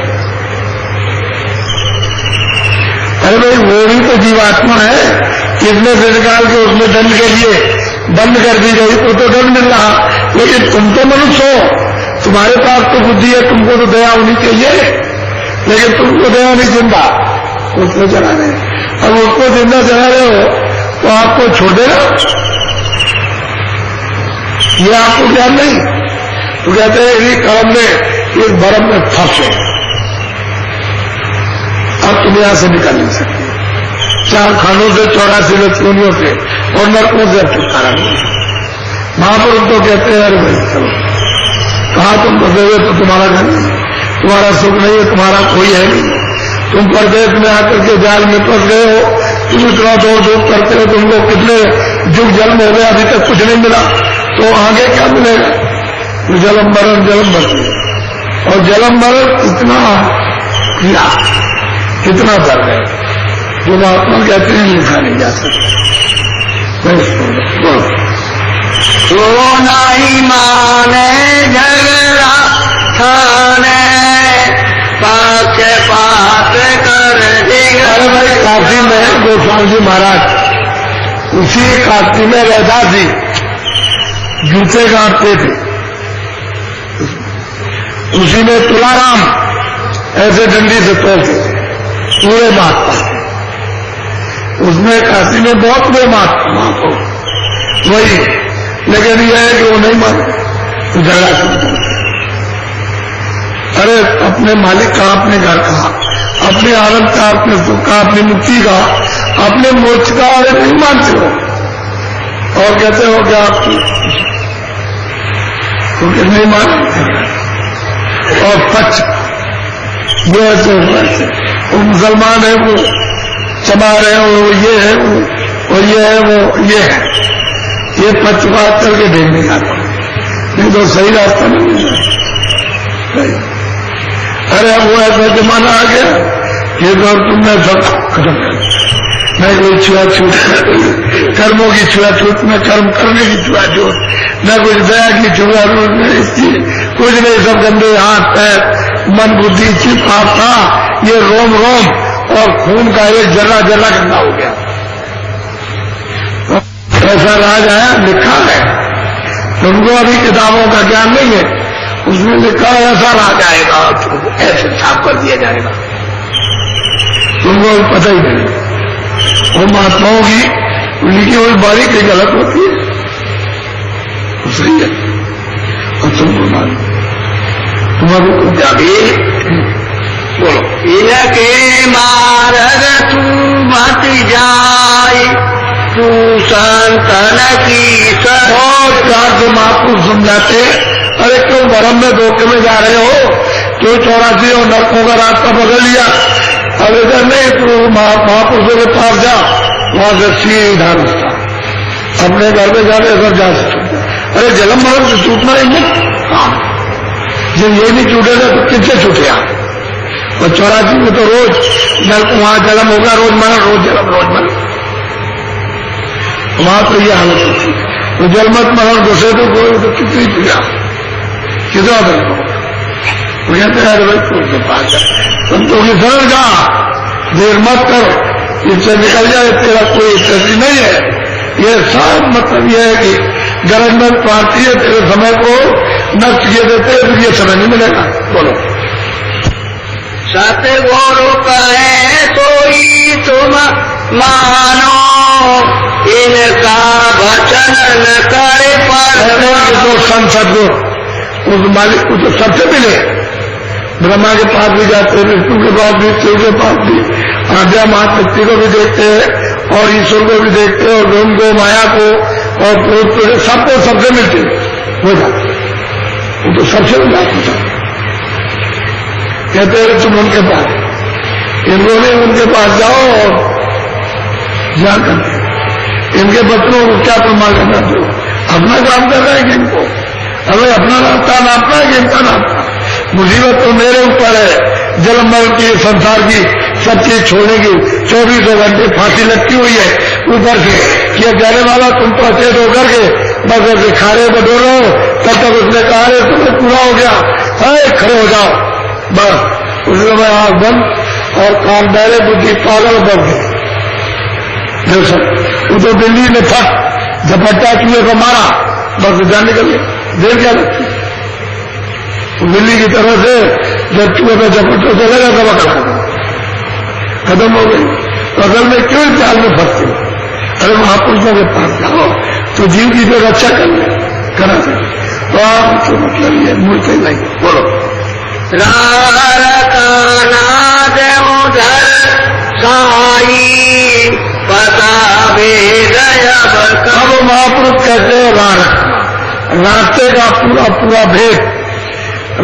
S1: अरे भाई वो भी तो जीवात्मा है, कितने से निकाल के उसमें दंड के लिए बंद कर दी गई, तो दंड मिल रहा। लेकिन तुम तो मनुष्य हो, तुम्हारे पास तो बुद्धि है, तुमको तो दया होनी चाहिए, लेकिन तुमको दया नहीं, जिंदा उसको चला रहे। अब उसको जिंदा चला रहे हो तो आपको छोड़ देगा, ये आपको ज्ञान नहीं। तो कहते हैं इसी कर्म में इस भरम में फंसे, अब तुम यहां से निकल नहीं सकते। 4 खानों से, 84 लक्ष्मणियों से और नरकों से अब छुटकारा नहीं। महापुरुष तो कहते हैं अरे भाई चलो, कहा तुम फंसे हुए तो तुम्हारा घर नहीं, तुम्हारा सुख नहीं है, तुम्हारा कोई है नहीं, तुम परदेश में आकर के जाल में फंस गए हो, तुम इतना दौड़ धूप करते हो, तुमको कितने युग जन्म हो गए, अभी तक कुछ नहीं मिला, तो आगे क्या मिलेगा? तो जलम मरण जलम मरण, और जलम मरण इतना किया, कितना कर गए, जो आत्मा कहते हैं लिखा नहीं जा सकता।
S2: तो नहीं माने
S1: गोस्वामी जी महाराज उसी काशी में रहता थी, जूते गांठते थे, उसी में तुलाराम ऐसे डंडी से तोड़ते थे, पूरे महात्मा। उसमें काशी में बहुत बड़े महात्मा को वही, लेकिन यह है कि वो नहीं मानते तो झगड़ा शुरू करते। अरे अपने मालिक का, अपने घर का, अपने आनंद का, अपने सुख का, अपनी मुक्ति का, अपने मोक्ष का अरे नहीं मानते हो और कहते हो कि आप तो नहीं मानते। और पक्ष ये ऐसे वो मुसलमान है, वो चबा रहे हो, वो ये है, वो ये है, वो ये है, ये पक्षपात करके भेजने का नहीं तो सही रास्ता नहीं मिल। अरे अब वो ऐसा जमाना आ गया, ये तो तुमने सब खत्म कर दिया, न कोई छुआछूत, कर्मों की छुआछूत, न कर्म करने की छुआछूत, न कुछ दया की छुआछूत, कुछ नहीं, सब गंदे हाथ पैर मन बुद्धि चिप आपका ये रोम रोम और खून का एक जर्रा जर्रा गंदा हो गया। ऐसा राज आया, लिखा है, तुमको अभी किताबों का ज्ञान नहीं है, उसमें लिखा है ऐसा राज आएगा, तुमको ऐसे छाप कर दिया जाएगा, तुमको पता ही नहीं। वो महात्माओं की लिखी हुई बारीकी गलत होती है, सही है, और तुमको मालूम, तुम्हारे क्या भी बोलो,
S2: इनके मार्ग तू मत जाए, तू संतन की
S1: बहुत प्यार से महापुरुष समझाते, अरे क्यों भरम में धोखे में जा रहे हो, क्यों 84 और नरकों का रास्ता पकड़ लिया, अब इधर नहीं, तू महापुरुषों के पास जा, वहां से सीधा रास्ता, अपने घर में जाने इधर जा सकते। अरे जन्म मरण से छूटना ही नहीं, हाँ जब ये नहीं छूटेगा तो किससे छूटे आप। और 84 में तो रोज वहां जन्म होगा, रोज मरण, रोज जन्म, रोज मरण, वहां तो ये हालत होती है। तो जलमत मरण घुसे तो कोई तो कितनी पूजा कितना करना होगा, वो कहते हैं भाई तुमके पास संतों की शरण जा, देर मत करो, इससे निकल जाए, तेरा कोई स्थिति नहीं है। ये सब मतलब यह है कि गरजमंद पार्टी है, तेरे समय को नष्ट किए देते हैं, फिर ये समय नहीं मिलेगा। बोलो,
S2: सतगुरु कहे सोई तुम मानो, इनका वचन न करे पर
S1: तो संत सदगुरु उस मालिक को तो सबसे मिले, ब्रह्मा के पास भी जाते हैं, विष्णु के पास भी, शिव के पास भी, आद्या महाशक्ति को भी देखते हैं और ईश्वर को भी देखते हैं और ब्रह्म को, माया को और पुरुष सबको सबसे मिलते हो जाते, वो तो सबसे मिल जाते। कहते हैं तुम उनके पास, इनको नहीं उनके पास जाओ और ध्यान करते, इनके बच्चों को क्या प्रमाण करना दो, अपना काम कर रहे हैं कि इनको हमें अपना रास्ता नापना है कि इनका नापना। मुसीबत तो मेरे ऊपर है, जन्म मरण की, संसार की सब चीज छोड़ने की 24 घंटे फांसी लगती हुई है ऊपर से कि जाने वाला तुम तो अचेत होकर के बस ऐसे खारे बटोर रहो, तब तक उसने कहा रे तुम्हें पूरा हो गया है, खड़े हो जाओ, बस उसने मैं आंख बंद और कान डाले, बुद्धि पागल बन गई। वो तो दिल्ली में था, झपट्टा चूहे को मारा, बस जान निकल गया, देर क्या लगती, दिल्ली की तरह से जब चूहे पे झपट्टों से लगा तब खत्म हो गई। तो असल में क्यों जाल में फंसते हो? अरे महापुरुषों के पास जाओ तो जीव की जो रक्षा करा सकते, तो आप तो मतलब ये मुड़ते नहीं। बोलो,
S2: साई पता
S1: अब महापुरुष कहते हैं रास्ते का पूरा भेद,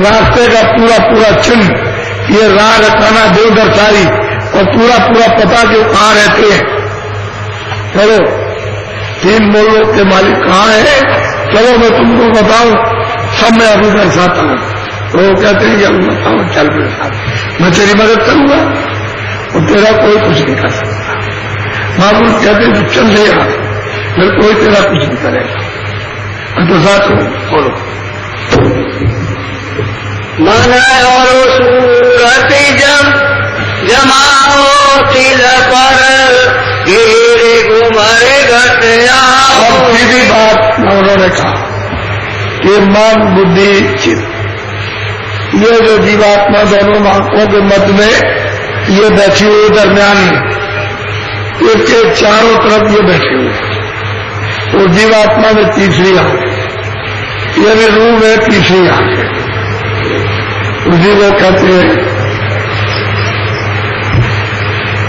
S1: रास्ते का पूरा चिन्ह, ये राह रखाना देवदर्शाई और पूरा पता जो कहाँ रहते हैं। चलो 3 मोलों के मालिक कहाँ है, चलो मैं तुमको बताऊं, सब मैं अभी दर्शाता हूं। तो वो कहते हैं कि अभी बताओ, चल मेरे साथ, मैं तेरी मदद करूंगा और तेरा कोई कुछ नहीं कर सकता। महापुरुष कहते हैं चल ले आ, फिर कोई तेरा कुछ नहीं करेगा। तो साथ बोलो,
S2: मन और सूरत जमाओ तिल पर गिरी घुमर घट आओ।
S1: और सीधी बात उन्होंने कहा कि मन बुद्धि चित्त, ये जो जीवात्मा दोनों आंखों के मध्य में ये बैठी हुई दरमियान में, इसके चारों तरफ ये बैठे हुए, और जीवात्मा में तीसरी आंख, ये भी रूह में तीसरी आंख है, उसी को कहते हैं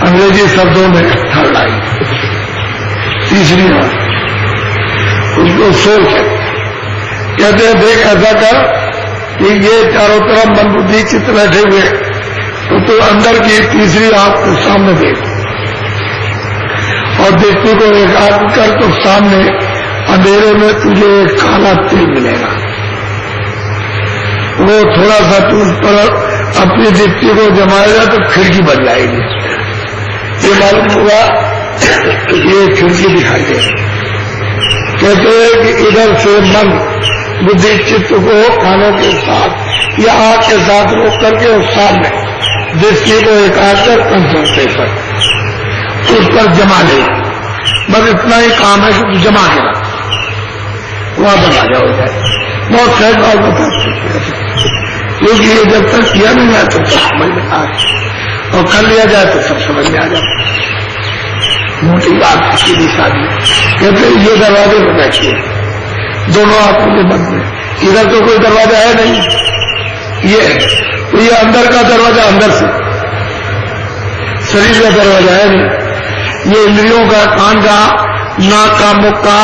S1: अंग्रेजी शब्दों में थर्ड आई, तीसरी आंख, उसको सोच है। कहते हैं देख ऐसा कर कि ये चारों तरफ मन बुद्धि चित्त बैठे हुए, तो तू अंदर की तीसरी आंख को सामने देख, और दृष्टि को एकाग्र कर तो सामने अंधेरे में तुझे एक काला तिल मिलेगा। वो थोड़ा सा तू उस पर अपनी दृष्टि को जमाएगा तो खिड़की बन जाएगी। ये मालूम हुआ ये खिड़की दिखाई देगी। कहते हैं कि इधर से मन बुद्धि चित्त को कानों के साथ या आंख के साथ रोक करके उस सामने दृष्टि को एकाग्र कंसंट्रेशन उस पर जमा ले। बस इतना ही काम है कि तू जमा के रख, वहां बना जाओ जाए। बहुत सहज बात बता सकते हैं, क्योंकि ये जब तक किया नहीं जाए तो सब समझ में आ, और कर लिया जाए तो सब समझ में आ जाए। मोटी बात सीधी साधी। कहते ये दरवाजे पर बैठिए दोनों आंखों के मध्य में, इधर तो कोई दरवाजा है नहीं, ये तो ये अंदर का दरवाजा अंदर से, शरीर का दरवाजा है नहीं, ये इंद्रियों का, कान का, नाक का, मुख का,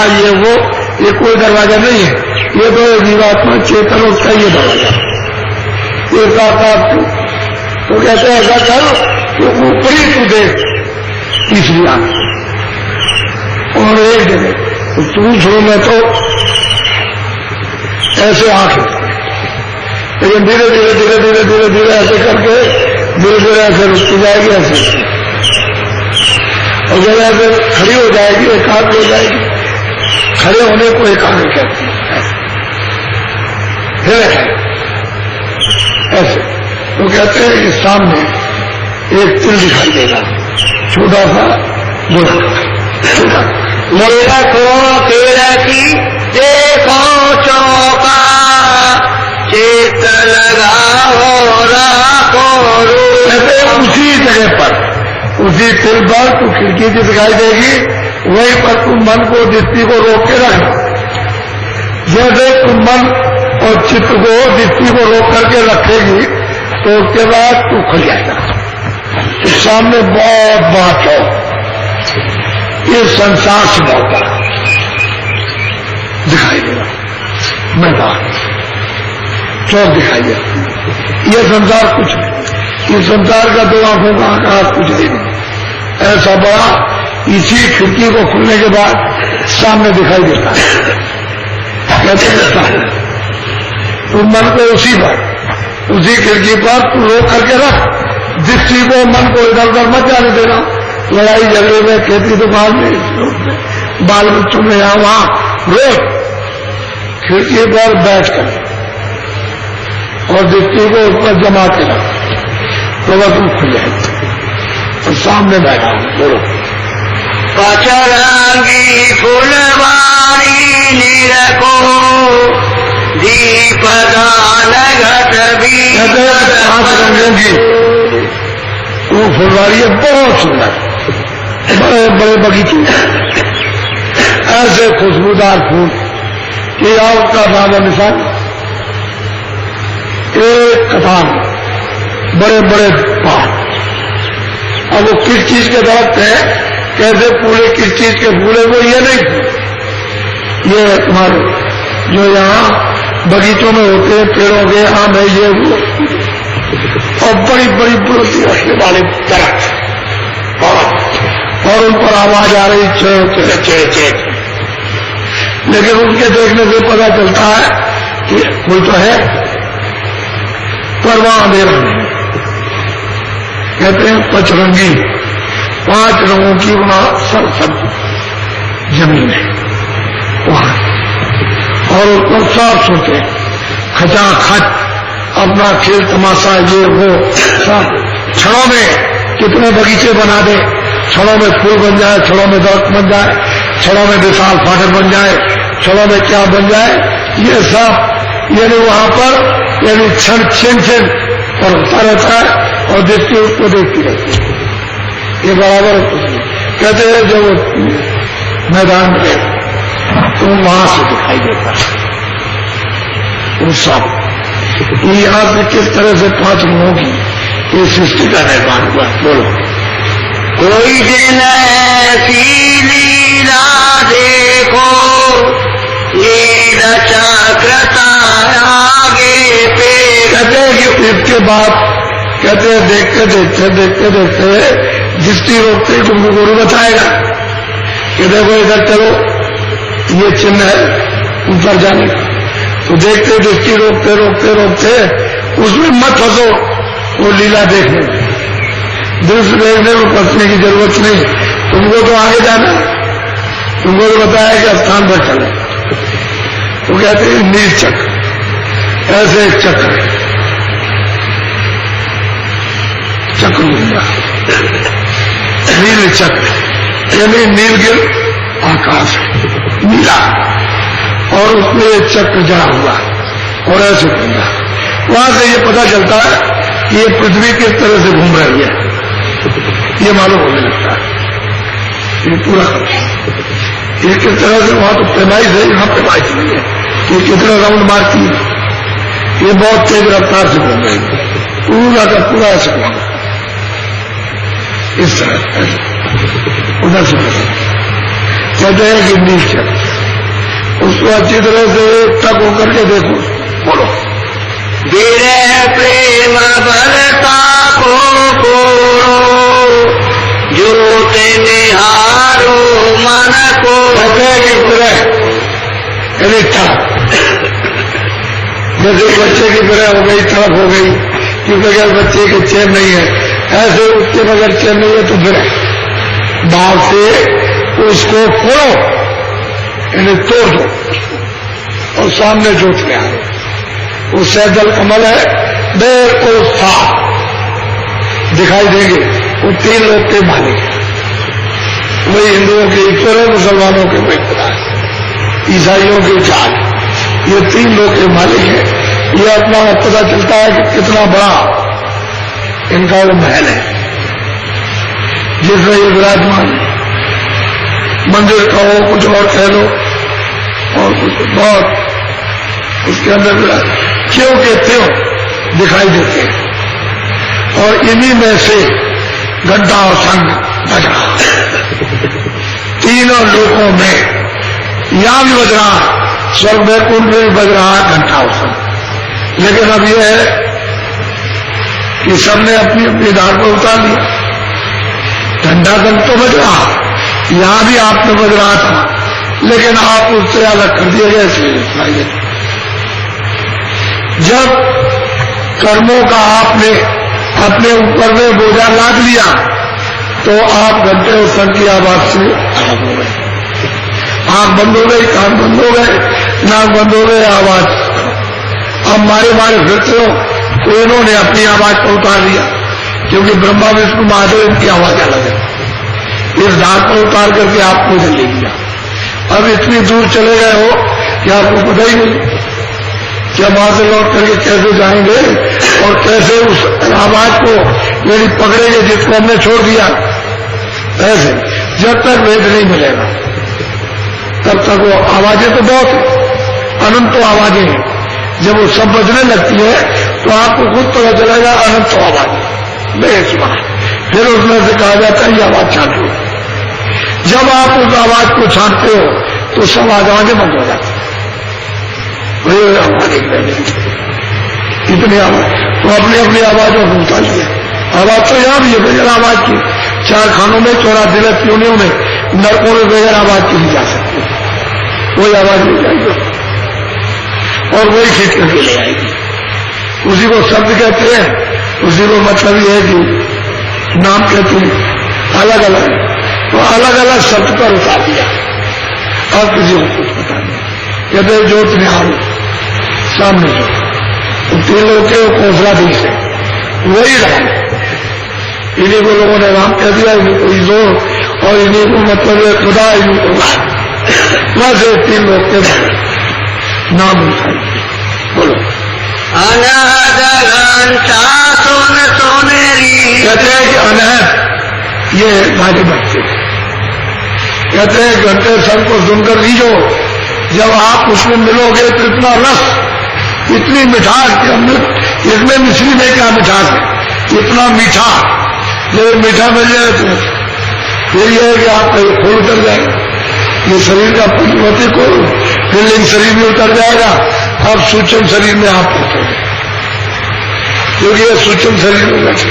S1: ये कोई दरवाजा नहीं है। ये तो जीवात्मा चेतन उसका ये दरवाजा, ये साकार तो कहते हैं ऐसा कर कि ऊपरी तू देख तीसरी आंख, और एक जगह तो तू शुरू में तो ऐसे आंख, लेकिन धीरे धीरे धीरे धीरे धीरे धीरे ऐसे करके धीरे धीरे ऐसे रुकती जाएगी, ऐसे और जब ऐसे खड़ी हो जाएगी, एकाग्र हो जाएगी। खड़े होने को एकाग्र कहते हैं। फिर ऐसे तो कहते हैं कि सामने एक तिल दिखाई देगा, छोटा सा गोला, छोटा
S2: मेरा को तेरा की देखो चौका, चित लगाओ राखो।
S1: कहते उसी जगह पर, उसी तिल पर तू खिड़की की दिखाई देगी, वहीं पर तुम मन को दृष्टि को रोक के रखना। जैसे तुम मन और चित्त को दृष्टि को रोक करके रखेगी तो उसके बाद तू खुल जाएगा। तो सामने बहुत बड़ा चौक, ये संसार से बहुत बड़ा दिखाई देगा, मैदान चौक दिखाई देगा। ये संसार कुछ नहीं, इस संसार का दो आंखों का आकार कुछ नहीं, ऐसा बड़ा इसी खिड़की को खुलने के बाद सामने दिखाई देता है। कैसे देता है? तुम मन को उसी पर, उसी खिड़की पर तू रोक करके रख, दृष्टि को मन को इधर उधर मत जाने देना। लड़ाई झगड़े में, खेती दुकान में, बाल बच्चों में, यहाँ वहां रोक, खिड़की पर बैठ कर और दृष्टि को उस पर जमा के रख, तो वह तुम खुल जाएगी। और सामने बैठा हूं, बोलो
S2: पचरंगी फुलवारी निरको, दीपदान घट भी।
S1: रंगों वो फुलवारी बहुत सुंदर, बड़े बड़े बगीचे, ऐसे खुशबूदार फूल कि उसका नाम निशान। एक कतार बड़े बड़े पहाड़, अब वो किस चीज के दरख्त है, कैसे फूले, किस चीज के फूले, वो ये नहीं, ये तुम्हारे जो यहाँ बगीचों में होते हैं, पेड़ों के आम है, ये वो, और बड़ी बड़ी बुलंदी रखने वाले दरख्त, और उन पर आवाज आ रही चे चे चे चे। लेकिन उनके देखने से पता चलता है कि कोई तो है, पर वहां अंधेरा नहीं। कहते हैं पचरंगी, 5 रंगों की वहां सब जमीन है वहां, और उनको साफ सुथरे खचाखच अपना खेल तमाशा ये वो सब, क्षणों में कितने बगीचे बना दे, क्षणों में फूल बन जाए, क्षणों में दरख्त बन जाए, क्षणों में विशाल फाटक बन जाए, क्षणों में क्या बन जाए, ये सब यानी वहां पर यानी क्षण क्षण पर होता रहता है और दृष्टि उसको देखती रहती है। ये बराबर कहते हैं जब मैदान में तो वहां से दिखाई देता है वो सब। यहां से किस तरह से 5 गुणों की ये सृष्टि का निर्माण हुआ। बोलो।
S2: कोई दिन ऐसी लीला देखो, लीला चक्रता आगे पे।
S1: कहते हैं कि इसके बाद कहते हैं देखते देखते देखते देखते दृष्टि रोकते ही तुमको गुरु बताएगा कि देखो इधर चलो, ये चिन्ह है ऊपर जाने का। तो देखते दृष्टि रोकते रोकते रोकते उसमें मत फंसो, वो लीला देखने में, दृश्य देखने में फंसने की जरूरत नहीं। तुमको तो आगे जाना, तुमको तो बताया कि स्थान पर चले। तो कहते हैं नील चक्र, ऐसे चक्र चक्र घूमना, नील चक्र यानी नीलगिर आकाश नीला और उसमें एक चक्र जड़ा हुआ और ऐसे घूम रहा। वहां से ये पता चलता है कि ये पृथ्वी किस तरह से घूम रही है, ये मालूम होने लगता है। ये पूरा ये किस तरह से, वहां तो पैमाइश है, यहां पैमाइश नहीं है। ये कितना राउंड मारती है, ये बहुत तेज रफ्तार से घूम रही है, पूरा का पूरा ऐसे घूम रहा इस तरह ऐसे उधर से कहते हैं कि नील चक्र। उसको अच्छी तरह से तक होकर के देखो। बोलो।
S2: विरह प्रेम बलता को कोरो, ज्योत निहारो मन को।
S1: कहते हैं कि विरह यानी तड़प, जैसे बच्चे की विरह हो गई, तड़प हो गई कि बगैर बच्चे के चैन नहीं है, ऐसे उसके बगैर चैन नहीं है तो विरह। बाहर से उसको फोड़ो यानी तोड़ दो और सामने जोत में आओ। वो सैजल कमल है, बिल्कुल साफ दिखाई देंगे। वो 3 लोग के मालिक है, वही हिंदुओं के ईश्वर है, मुसलमानों के वही खुदा है, ईसाइयों के चाल, ये 3 लोग के मालिक है। ये अपना पता चलता है कि कितना बड़ा इनका वो महल है जिसमें ये विराजमान है। मंदिर कहो, कुछ और कह लो, और कुछ बहुत उसके अंदर क्यों के त्यों दिखाई देते हैं। और इन्हीं में से घंटा और संग बज रहा, तीनों लोकों में यहां भी बज रहा, स्वर्ग वैकुंठ में भी बज रहा है घंटा और संग। लेकिन अब यह है कि सबने अपनी अपनी धार पर उतार लिया। घंटा संग तो बज रहा, यहां भी आपने बज रहा था, लेकिन आप उससे अलग कर दिए गए। इसलिए जब कर्मों का आपने अपने ऊपर में बोझा लाद लिया तो आप घंटे और संग की आवाज से अलग हो गए। आंख बंद हो गई, कान बंद हो गए, नाक बंद हो गए, आवाज अब मारे मारे फिरते हो। तो इन्होंने अपनी आवाज को उतार लिया, क्योंकि ब्रह्मा विष्णु महादेव इनकी आवाज अलग है। इस धार पर उतार करके आपको ले लिया। अब इतनी दूर चले गए हो कि आपको पता ही नहीं कि वहां से लौट करके कैसे जाएंगे और कैसे उस आवाज को यदि पकड़ेंगे जिसको हमने छोड़ दिया। ऐसे जब तक वेद नहीं मिलेगा तब तक वो आवाजें तो बहुत अनंत आवाजें हैं। जब वो सब बजने लगती है तो आपको खुद पता चलेगा अनंत आवाज बेसुमार। फिर उसमें से कहा जाता है ये आवाज छांटो। जब आप उस आवाज को छांटते हो तो सब आवाजें बंद हो जाती है। वही आवाज इतनी आवाज तो अपनी अपनी आवाजों को उतार लिया। आवाज तो यहां भी है बगैर आवाज की। 4 खानों में 84 योनियों में नरकों में बगैर आवाज की नहीं जा सकती। कोई आवाज नहीं जाएगी और वही खींच करके ले आएगी। उसी को शब्द कहते हैं, उसी को मतलब ये है कि नाम कहते हैं अलग अलग, तो अलग अलग शब्द पर उतार दिया और किसी को कुछ पता नहीं। कहते ज्योत निहारो सामने जो 3 लोग के कोसला दी से वही रहा। इन्हीं को लोगों ने राम कह दिया, इन्हीं को ईश्वर, और इन्हीं को मतलब खुदा, इन्हीं को वैसे 3 लोग के नाम उठाए। बोलो
S2: अनहद घंटा सुन सोनेरी।
S1: कहते हैं कि अनहद ये भारी भक्ति। कहते हैं घंटे सन को सुनकर लीजो, जब आप उसमें मिलोगे तो इतना रस, इतनी मिठास कि अमृत, इसमें मिश्री में क्या मिठास है, इतना मीठा। जब मीठा मिल जाए तो फिर यह है कि आपका ये खोल उतर जाएगा, ये शरीर का पंचवती खोल, फिर लिंग शरीर में उतर जाएगा, अब सूक्ष्म शरीर में आप उतरोगे, क्योंकि ये सूक्ष्म शरीर में बैठे,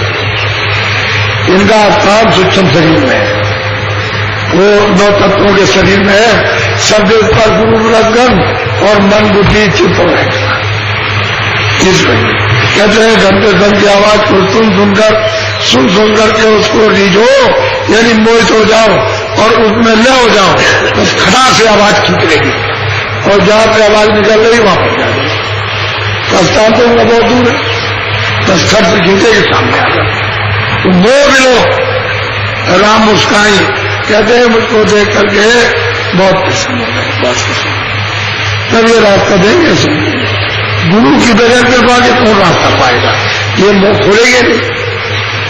S1: इनका स्थान सूक्ष्म शरीर में है, वो 9 तत्वों के शरीर में है। शब्द पर गुरु रसगन और मन बुद्धि चित्त रहेगा। कहते हैं घंटे सन की आवाज को सुन के उसको रीझो, यानी मोहित हो जाओ और उसमें ले हो जाओ, तो खड़ा से आवाज खींचेगी, और जहां से आवाज निकल रही वहां पर जाएगी। स्थान तो उनका बहुत दूर है, 10 खट से खींचेगी, सामने आ जाओ, तो मोह मिलो। राम मुस्काई, कहते हैं मुझको देख करके बहुत प्रसन्न हो गए, बहुत प्रसन्न। तब ये रास्ता देंगे सुनिए, गुरु की बगैर कृपा के कौन रास्ता पाएगा, ये मुंह खोलेंगे नहीं,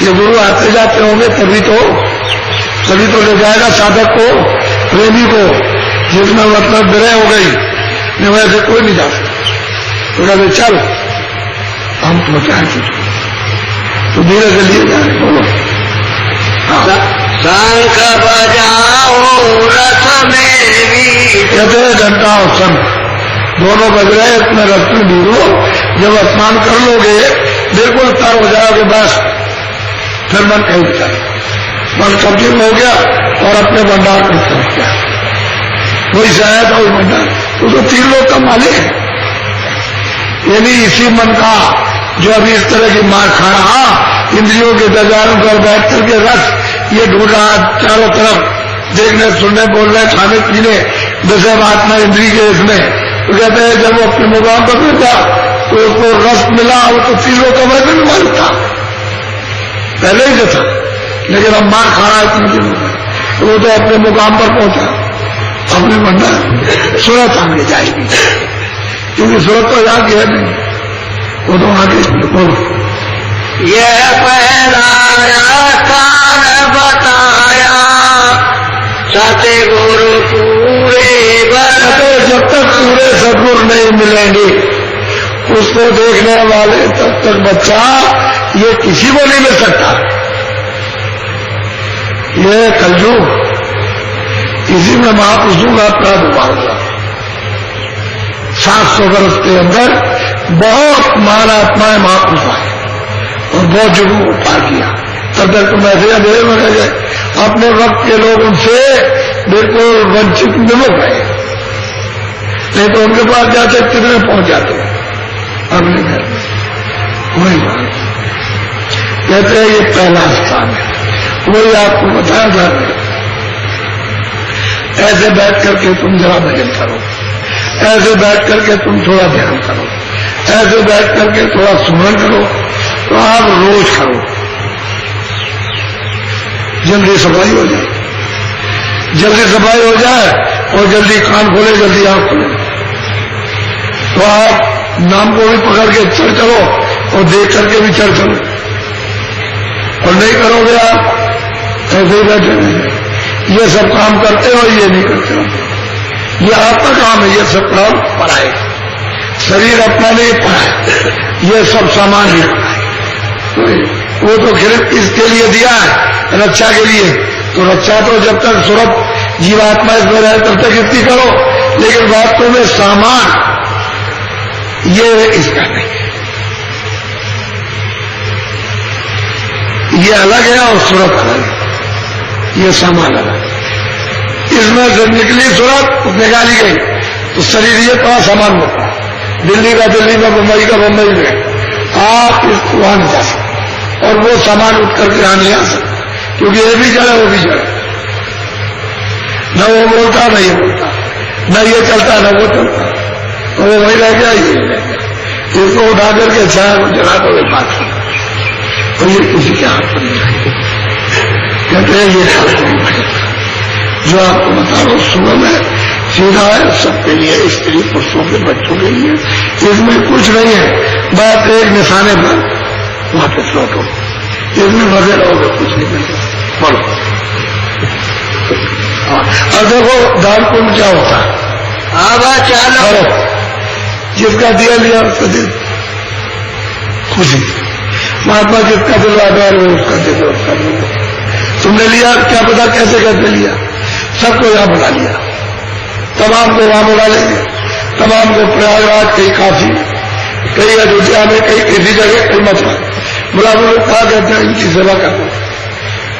S1: ये गुरु आते जाते होंगे तभी तो ले जाएगा साधक को, प्रेमी को, जिसमें मतलब विरह हो गई, नहीं वैसे कोई नहीं जा सकता। तो कहते चल हम पहुंचाएंगे, तो धीरे से लिए जा रहे। बोलो
S2: शंख बजाओ रथ में भी।
S1: कहते हैं घंटा और शंख दोनों बज रहे, इतने रथ में ढूंढो, जब स्नान कर लोगे बिल्कुल तर हो जाओगे, बस फिर मन कहीं जाए, मन कब्जे में हो गया और अपने भंडार को पहुंच गया, वही शायद और भंडार, तो 3 लोग का मालिक है। यानी इसी मन का जो अभी इस तरह की मार खा रहा, इंद्रियों के दरबारों पर बैठ करके रस ये ढूंढ रहा चारों तरफ, देखने सुनने बोलने खाने पीने विषय आत्मा इंद्री के इसमें, तो कहते हैं जब वो अपने मुकाम पर पहुंचा तो उसको रस मिला, वो तो 3 लोग का वैसे भी मालिक था पहले ही जो था, लेकिन अब मार खा रहा इतने दिनों में, तो वो तो अपने मुकाम पर पहुंचा, अपने भंडार सूरत आगे जाएगी, क्योंकि सूरत तो यहाँ की है नहीं, वो तो आगे बोलो।
S2: यह पहला स्थान बताया सतगुरु पूरे
S1: बरते, जब तक पूरे सदगुरु नहीं मिलेंगे उसको देखने वाले तब तक बच्चा ये किसी को नहीं मिल सकता। ये कलयुग, इसी में महापुरुषों का प्रादुर्भाव हुआ। 700 वर्ष के अंदर बहुत महात्माएं महापुरुष आए और बहुत जुगों को पार किया, तब तक तो मैसेज दे रह गए, अपने वक्त के लोग उनसे बिल्कुल वंचित विमुख गए, नहीं तो उनके पास जाते कितने पहुंच जाते अपने घर में, वही बात कहते हैं ये पहला स्थान है, वही आपको बताया जा रहा है। ऐसे बैठ करके तुम जरा भजन करो, ऐसे बैठ करके तुम थोड़ा ध्यान करो, ऐसे बैठ करके थोड़ा सुमरन करो, तो आप रोज करो, जल्दी सफाई हो जाए, जल्दी सफाई हो जाए और जल्दी कान खोले, जल्दी आंख खोले, तो आप नाम को भी पकड़ के चल चलो और देख करके भी चल चलो, और नहीं करोगे आप ऐसे ही बैठे रहेंगे, ये सब काम करते हो, ये नहीं करते हो, ये आपका काम है, ये सब काम पढ़ाए, शरीर अपना नहीं पढ़ाए, ये सब सामान ही पढ़ाए, वो तो खरीद इसके लिए दिया है रक्षा के लिए, तो रक्षा तो जब तक सुरत जीवात्मा इसमें रहे तब तक इतनी करो, लेकिन वास्तव में सामान ये इसका नहीं है, ये अलग है और सूरत अलग है, ये सामान अलग है। इसमें से निकली सूरत निकाली गई तो शरीर ये थोड़ा सामान होता है, दिल्ली का दिल्ली में, मुंबई का मुंबई में, आप इसको वहां नहीं जा सकते और वो सामान उठ करके यहां नहीं आ सकता, क्योंकि ये भी जड़ है वो भी जड़, न वो बोलता न ये बोलता, न ये चलता न वो चलता, तो वो वही रह गया, ये रह गया, इसको उठा करके छाया को जला दो, बात तो ये किसी के हाथ पर नहीं आएगी। कहते हैं ये जो आपको बता रहा हूं सुबह में सीधा है सबके लिए, स्त्री पुरुषों के बच्चों के लिए, इसमें कुछ नहीं है। बात एक निशाने पर वापस लौटो, इसमें मजे रहोगे, कुछ नहीं मिलेगा। बोलो। और देखो दान पुण्य क्या होता है। चलो जिसका दिया लिया उसका दिल खुशी। महात्मा जिसका दिलवाता है वो उसका दिल, उसका दिल। तुमने लिया क्या पता कैसे कैसे लिया, सबको यहां बुला लिया, तमाम को वहां बुला लेंगे, तमाम को प्रयागराज, कहीं काशी, कहीं अयोध्या में, कहीं किसी जगह, कहीं मथुरा बुला दो। कहा कहते हैं इनकी सेवा कर दो,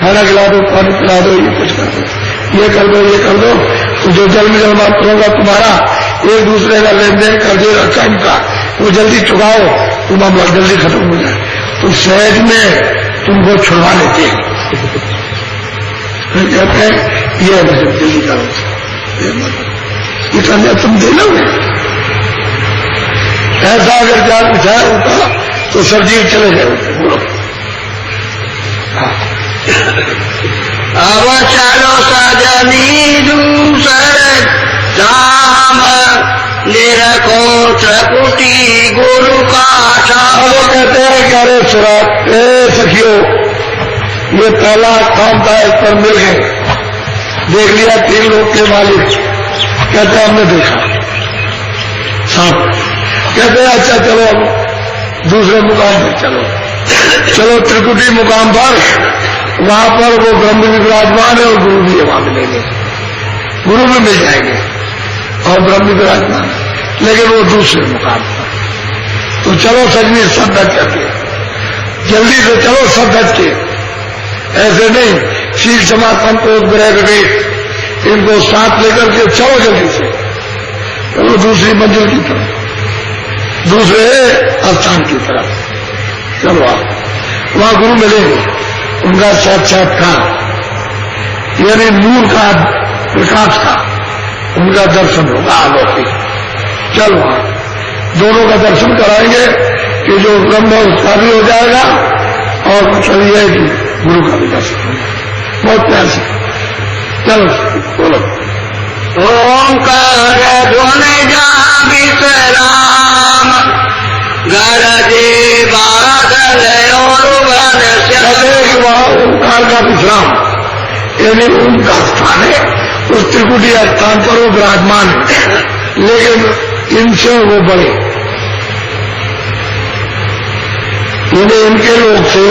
S1: खाना खिला दो, पानी पिला दो, ये कुछ कर दो, ये कर दो, ये कर दो। तो जो जन्म जन्मांतर होगा तुम्हारा एक दूसरे का लेन देन कर दे रखा इनका, वो जल्दी चुकाओ, तो मामला जल्दी खत्म हो जाए। तो सहज में तुमको छुड़वा लेते हैं। फिर कहते हैं ये मतलब जल्दी करो, ये मतलब इतना तुम दे लोगे। ऐसा अगर जाल बिछाया होता तो सब जीव चले गए। बोलो।
S2: अब चलो सजनी दूसर धाम, निरखो त्रिपुटी गुरु का धाम।
S1: वो कहते हैं कि अरे सुरात सखियो, ये पहला काम था, इस पर मिल गए, देख लिया 3 लोग के मालिक। कहते हमने देखा सांप। कहते हैं अच्छा चलो अब दूसरे मुकाम पर चलो। चलो त्रिकुटी मुकाम पर, वहां पर वो ब्रह्म भी विराजमान है और गुरु भी वहां मिलेंगे, गुरु भी मिल जाएंगे और ब्रह्म भी विराजमान है, लेकिन वो दूसरे मुकाम पर। तो चलो सजनी सब डट करके, जल्दी से चलो सब डट के, ऐसे नहीं शील क्षमा संतोष ग्रह विवेक इनको साथ लेकर के चलो जल्दी से, चलो दूसरी मंजिल की तरफ, दूसरे स्थान की तरफ चलो। आप वहां गुरु मिलेंगे, उनका साक्षात्कार यानी नूर का, प्रकाश का उनका दर्शन होगा अलौकिक। चलो वहां दोनों का दर्शन कराएंगे कि जो ब्रह्म है उसका भी हो जाएगा और मतलब ये है कि गुरु का भी दर्शन होगा। बहुत प्यार से चलो बोलो।
S2: ओंकार ध्वन जा विश्राम, गरजे बादल और वन श्याम।
S1: वहां ओंकार का विश्राम यानी उनका स्थान है, उस त्रिकुटी स्थान पर वो विराजमान है, लेकिन इनसे वो बड़े, यानी इनके लोग से,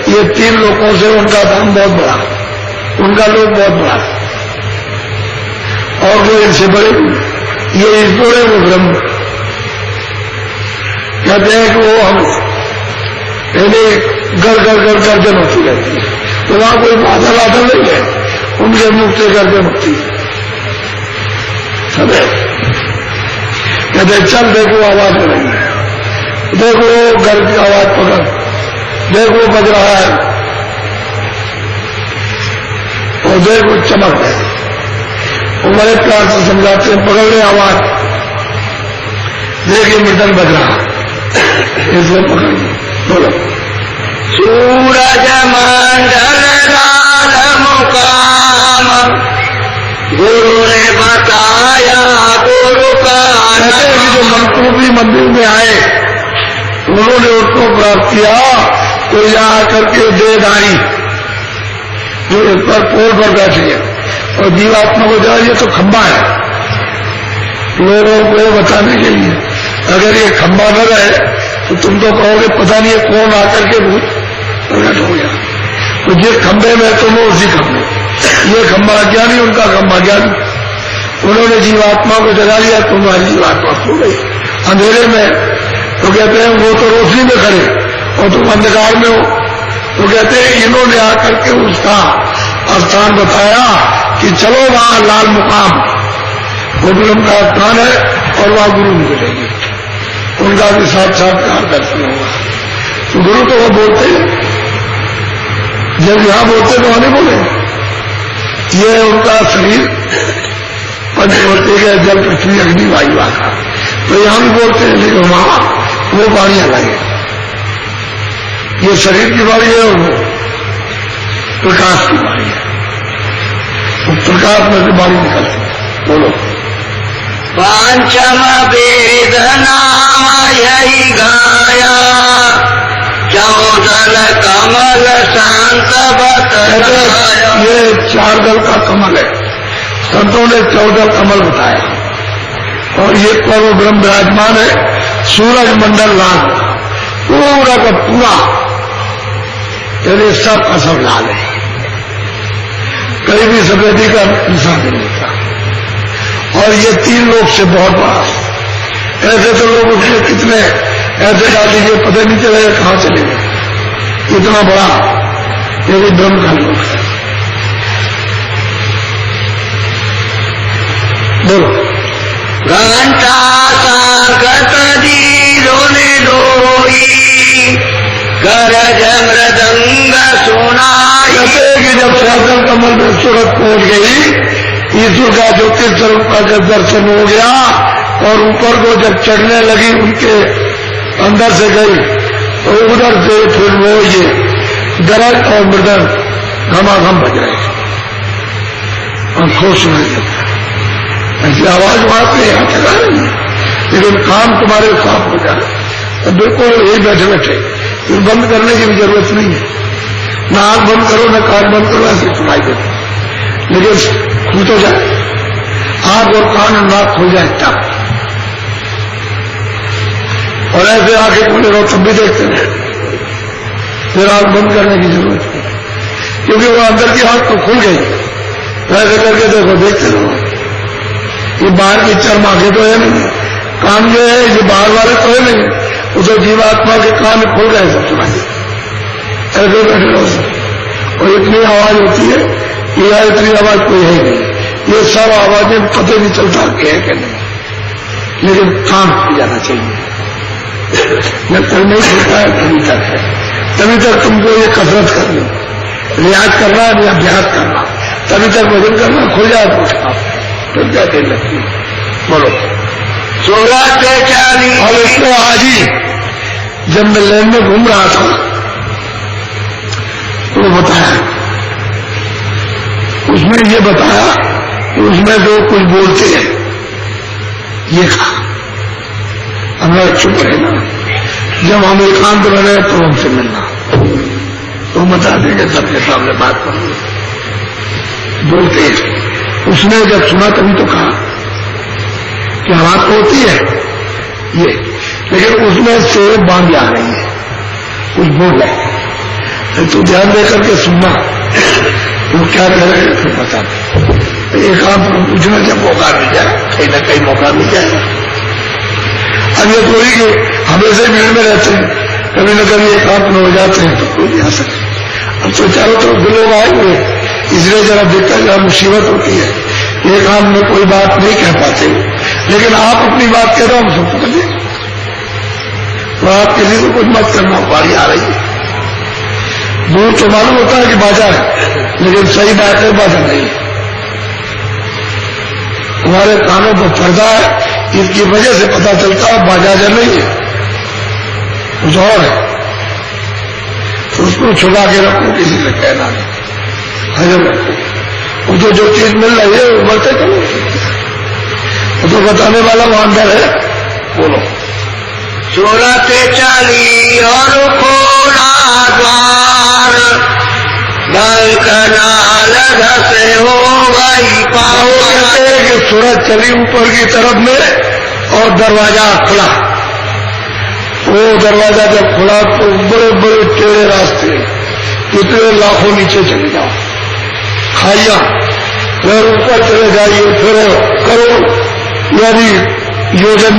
S1: ये 3 लोगों से उनका धाम बहुत बड़ा, उनका लोग बहुत बड़ा और वो इनसे बड़े, ये ईश्वर है वो ब्रह्म। कहते हैं कि वो हम यानी गर्जन होती रहती है, तो वहां कोई बादल आदल नहीं है, उनके मुख से गर्जन होती है सब। कहते चल देखो आवाज हो रही है, देखो घर की आवाज पकड़, देखो बज रहा है और देखो चमक है। वो बड़े प्यार से समझाते हैं, पकड़ ले आवाज, देखिए मृदंग बज रहा, इसलिए पकड़ लो। बोलो।
S2: सूरज मंडल लाल मुकाम, गुरु ने बताया गुरु का।
S1: जो मंत्रोपी मंदिर में आए उन्होंने उसको प्राप्त किया, तो यहाँ करके देहधारी जो इस पर पोल पर बैठी है और जीवात्मा को जा, ये तो खंबा है लोगों को बताने के लिए। अगर ये खंबा न रहे तो तुम तो कहोगे पता नहीं है कौन आकर के भूत प्रकट हो गया। तो जिस खंबे में तुम उसी खंबे, ये खंबा अज्ञानी, उनका खंबा ज्ञानी। उन्होंने जीवात्मा को जगा लिया, तुम्हारी जीवात्मा सो गई अंधेरे में। तो कहते हैं वो तो रोशनी में खड़े और तुम अंधकार में हो। तो कहते हैं इन्होंने आकर के उसका स्थान बताया कि चलो वहां लाल मुकाम गोकुलम का स्थान है और वहां गुरु मिलेंगे, उनका भी साक्षात्कार दर्शन होगा। तो गुरु तो वो बोलते हैं, जब यहां बोलते तो वहां नहीं बोले। ये उनका शरीर पंचवटी के जल पृथ्वी अग्नि वायु आका, तो यहां भी बोलते हैं, लेकिन वहां वो वाणी अलग है। ये शरीर की वाणी है और वो प्रकाश की वाणी है। तो प्रकाश में से वाणी निकलती है। बोलो।
S2: पांचम वेद नाम यही गाया, 14 कमल शांत बताया।
S1: ये 4 दल का कमल है। संतों ने 14 कमल बताया और ये पर्व ब्रह्म विराजमान है। सूरज मंडल लाल पूरा का पूरा, यानी सब का सब लाल है, कहीं भी सफेदी का निशान नहीं होता। और ये 3 लोग से बहुत बड़ा। ऐसे तो लोग उसमें कितने ऐसे डाल दीजिए पता नहीं चलेगा कहां चले गए। इतना बड़ा ये ब्रह्म का लोक है। बोलो।
S2: घंटा सागत दीरोने डोई, गरज मृदंग सुनाई।
S1: कहते कि जब सागर कमल में सूरत पहुंच गई, ईश्वर का ज्योतिष स्वरूप का जब दर्शन हो गया और ऊपर को जब चढ़ने लगी, उनके अंदर से गई, तो उधर से फिर वो ये गरज और मृदंग घमाघम बज रहे और खुश सुनाई देता। ऐसी आवाज बात नहीं यहाँ चला रही है, लेकिन काम तुम्हारे साफ हो जाए तो बिल्कुल यही बैठे बैठे, फिर बंद करने की भी जरूरत नहीं है। ना आंख बंद करो ना कान बंद करो, ऐसे सुनाई देता। लेकिन खुल तो जाए, आंख और कान और नाक खुल जाए तब। और ऐसे आंखें खुले रहो तब भी देखते रहे, फिर आंख बंद करने की जरूरत नहीं, क्योंकि वो अंदर की आंख तो खुल गई। ऐसे करके देखो, देखते रहो। ये बाहर की चर्म आंखें तो है नहीं, कान जो है ये बाहर वाले तो है नहीं, उसे जीवात्मा के कान खुल गए सब सुनाई। ऐसे बैठे रहो सब। और इतनी आवाज होती है, यह इतनी आवाज कोई है नहीं। ये सब आवाजें पता नहीं चलता कि है कि नहीं, लेकिन काम हो जाना चाहिए। जब तक नहीं खुलता है तभी तक है, तभी तक तुमको ये कसरत करनी, रियाज करना है, अभ्यास करना, तभी तक वजन करना खुल जाए तो फिर जाते लगती। बोलो।
S2: 16 से 40।
S1: और इसको आज ही जब मैं लेन में घूम रहा था तो बताया, उसमें ये बताया कि उसमें जो कुछ बोलते हैं ये कहा, हमें चुप रहना, जब हम एकांत में रहे तो हमसे मिलना, तो बता देंगे सबके सामने बात करेंगे। बोलते हैं, उसने जब सुना तभी तो कहा कि बात होती है ये, लेकिन उसमें से बांध आ रही है, कुछ बोल रहे हैं, तो ध्यान देकर के सुनना वो क्या कह रहे हैं फिर बता दे। एक काम पूछना जब मौका मिल जाए, कहीं ना कहीं मौका मिल जाएगा। अब ये थोड़ी कि हमेशा भीड़ में रहते हैं, कभी न कभी एकांत में हो जाते हैं तो कोई भी आ सकते। अब तो चारों तरफ लोग आए हुए, इसलिए जरा देखकर जरा मुसीबत होती है, एकांत में कोई बात नहीं कह पाते, लेकिन आप अपनी बात कह रहे हो हम सब पकड़ लें, तो आप किसी को कुछ मत करना, बारी आ रही है। दूर तो मालूम होता है कि बाजा है, लेकिन सही बात है बाजा नहीं है। हमारे कानों पर पर्दा है, इसकी वजह से पता चलता है बाजा नहीं है, कुछ और है। तो उसको छुपा के रखो, किसी से कहना नहीं, हजर रखो। वो तो जो चीज मिल रही है वो बढ़ते चलो, वो तो बताने वाला वहां अंदर है। बोलो।
S2: 16 से 40 और खोला द्वार, बंकनाल धसे हो गई पाओ।
S1: कहते हैं कि सूरज चली ऊपर की तरफ में और दरवाजा खुला। वो दरवाजा जब खुला तो बड़े बड़े टेढ़े रास्ते, कितने लाखों नीचे चले जाओ, खाइया, फिर ऊपर चले जाइए, फिर करो यानी योजन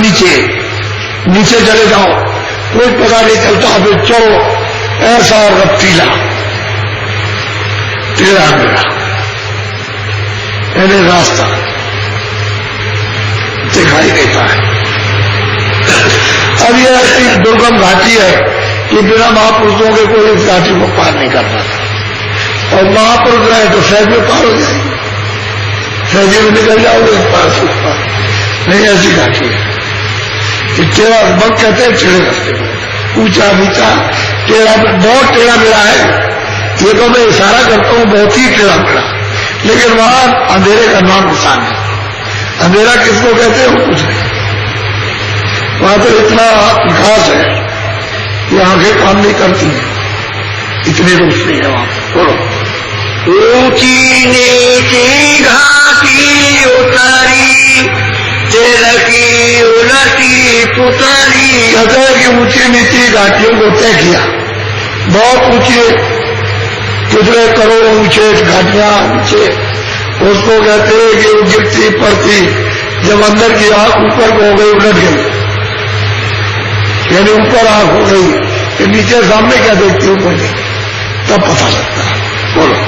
S1: नीचे चले जाओ, कोई पता नहीं चलता। फिर चलो ऐसा रफ्तीला टेढ़ा मेरा यानी रास्ता दिखाई देता है। अब यह ऐसी दुर्गम घाटी है कि बिना महापुरुषों के कोई इस घाटी को पार नहीं कर पाता, और महापुरुष रहे तो सहज में पार हो जाएंगे, सहज में निकल जाओगे पार से पार नहीं। ऐसी घाटी है कि टेढ़ा बंक कहते हैं, टेढ़े रास्ते में ऊंचा नीचा टेढ़ा, बहुत टेढ़ा मेढ़ा है। ये तो मैं इशारा करता हूँ बहुत ही टेढ़ा मेढ़ा, लेकिन वहां अंधेरे का नाम निशान है। अंधेरा किसको कहते हैं वो कुछ नहीं, वहां तो इतना घास है कि आंखें काम नहीं करती हैं, इतनी रोशनी है वहां। बोलो।
S2: ऊंची नीची घाटी उतरी, तिलकी उलटी पुतली।
S1: कहते हैं कि ऊंची नीची घाटियों को तय किया, बहुत ऊंचे, कितने करोड़ों ऊंचे घाटियां नीचे, उसको कहते हैं कि वो गिरती पड़ती, जब अंदर की आंख ऊपर को हो गई, उलट गई, यानी ऊपर आंख हो गई कि नीचे सामने क्या देखती ऊपर नहीं, तब पता लगता है। बोलो।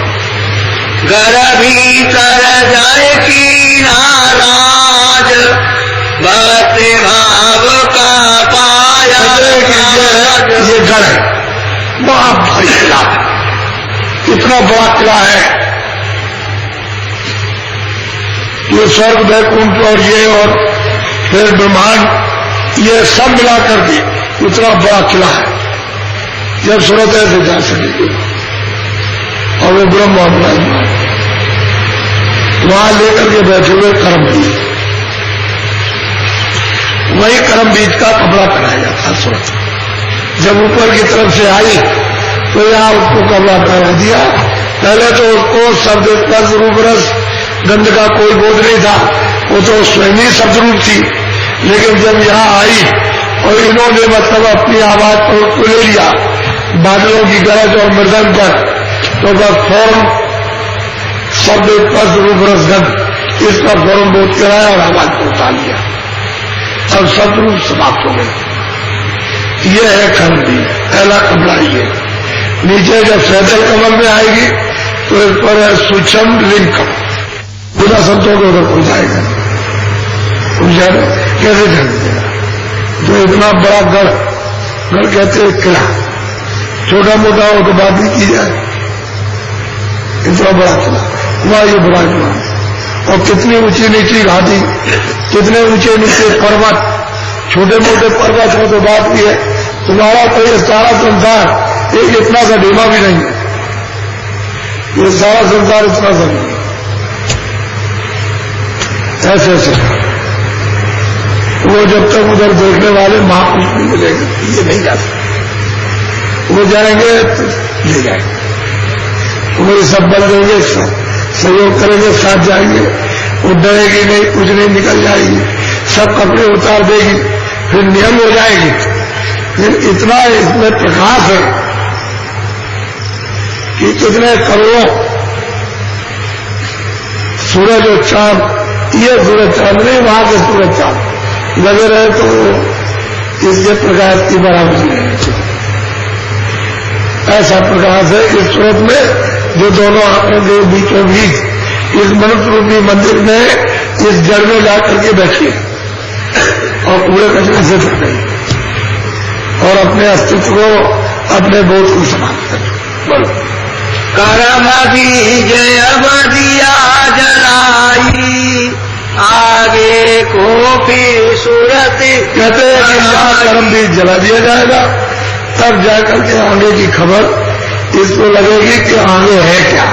S2: घर भीतर जाए की नाराज, भक्ति भाव का पाया।
S1: ये घर है, बड़ा भारी किला, कितना बड़ा किला है। ये स्वर्ग वैकुंठ और ये और फिर ब्रह्मांड, ये सब मिला करके इतना बड़ा किला है। जब सूरत है तो जा सकेगी, और वो ब्रह्म वहां लेकर के बैठे हुए कर्म बीज, वही कर्म बीज का कपड़ा पहनाया जाता है सूरत। जब ऊपर की तरफ से आई तो यहां उसको कपड़ा पहना दिया। पहले तो उसको शब्द स्पर्श रूप रस गंध का कोई बोध नहीं था, वो तो स्वयं ही शब्द रूप थी। लेकिन जब यहां आई और इन्होंने मतलब अपनी आवाज को उसको ले लिया बादलों की गरज और मृदंग पर, तो बस फौरन शब्द स्पर्श रूप रस गंध इसका फौरन बोध कराया और आवाज को उतार लिया, अब शब्द रूप समाप्त हो गए। ये है कर्म भी, पहला कमला ही है। नीचे जब सैदल कमल में आएगी तो इस पर है सूक्ष्म लिंगम, बिना संतों के उधर खुल जाएगा, कैसे ढंग देगा। जो इतना बड़ा गढ़ कहते हैं किला, छोटा मोटा हो तो बात भी की जाए, इतना बड़ा किला वहां ये बड़ा किला। और कितनी ऊंची नीची घाटी, कितने ऊंचे नीचे पर्वत, छोटे मोटे पर्वत हो तो बात भी है। तुम्हारा तो ये सारा संसार एक इतना सा ढीमा भी नहीं है, ये सारा संसार इतना सा नहीं है। ऐसे ऐसे वो जब तक उधर देखने वाले महापुरुष नहीं मिलेंगे ये नहीं जा सकते। वो जाएंगे तो ले जाएंगे, वो सब बल देंगे, सहयोग करेंगे, साथ जाएंगे। वो डरेगी नहीं, कुछ नहीं, निकल जाएगी, सब कपड़े उतार देगी, फिर नियम हो जाएगी। फिर इतना इसमें प्रकाश है कि कितने करोड़ों सूरज और चांद, ये सूरज चांद नहीं, वहां के सूरज चांद लगे रहे तो इसके प्रकाश की बराबरी नहीं चाहिए। ऐसा प्रकाश है इस सूरत में जो दोनों आंखों के बीचों बीच इस मनुष्य रूपी मंदिर में इस जड़ में ला करके बैठी और पूरे कचरे से फिर गई और अपने अस्तित्व को, अपने बोध को समाप्त कर। बोलो।
S2: करम बीज अब दिया जलाई, आगे को फिर सूरत।
S1: कहते हैं कि जहां कर्म बीज जला दिया जाएगा तब जाकर के आगे की खबर इसको लगेगी कि आगे है क्या,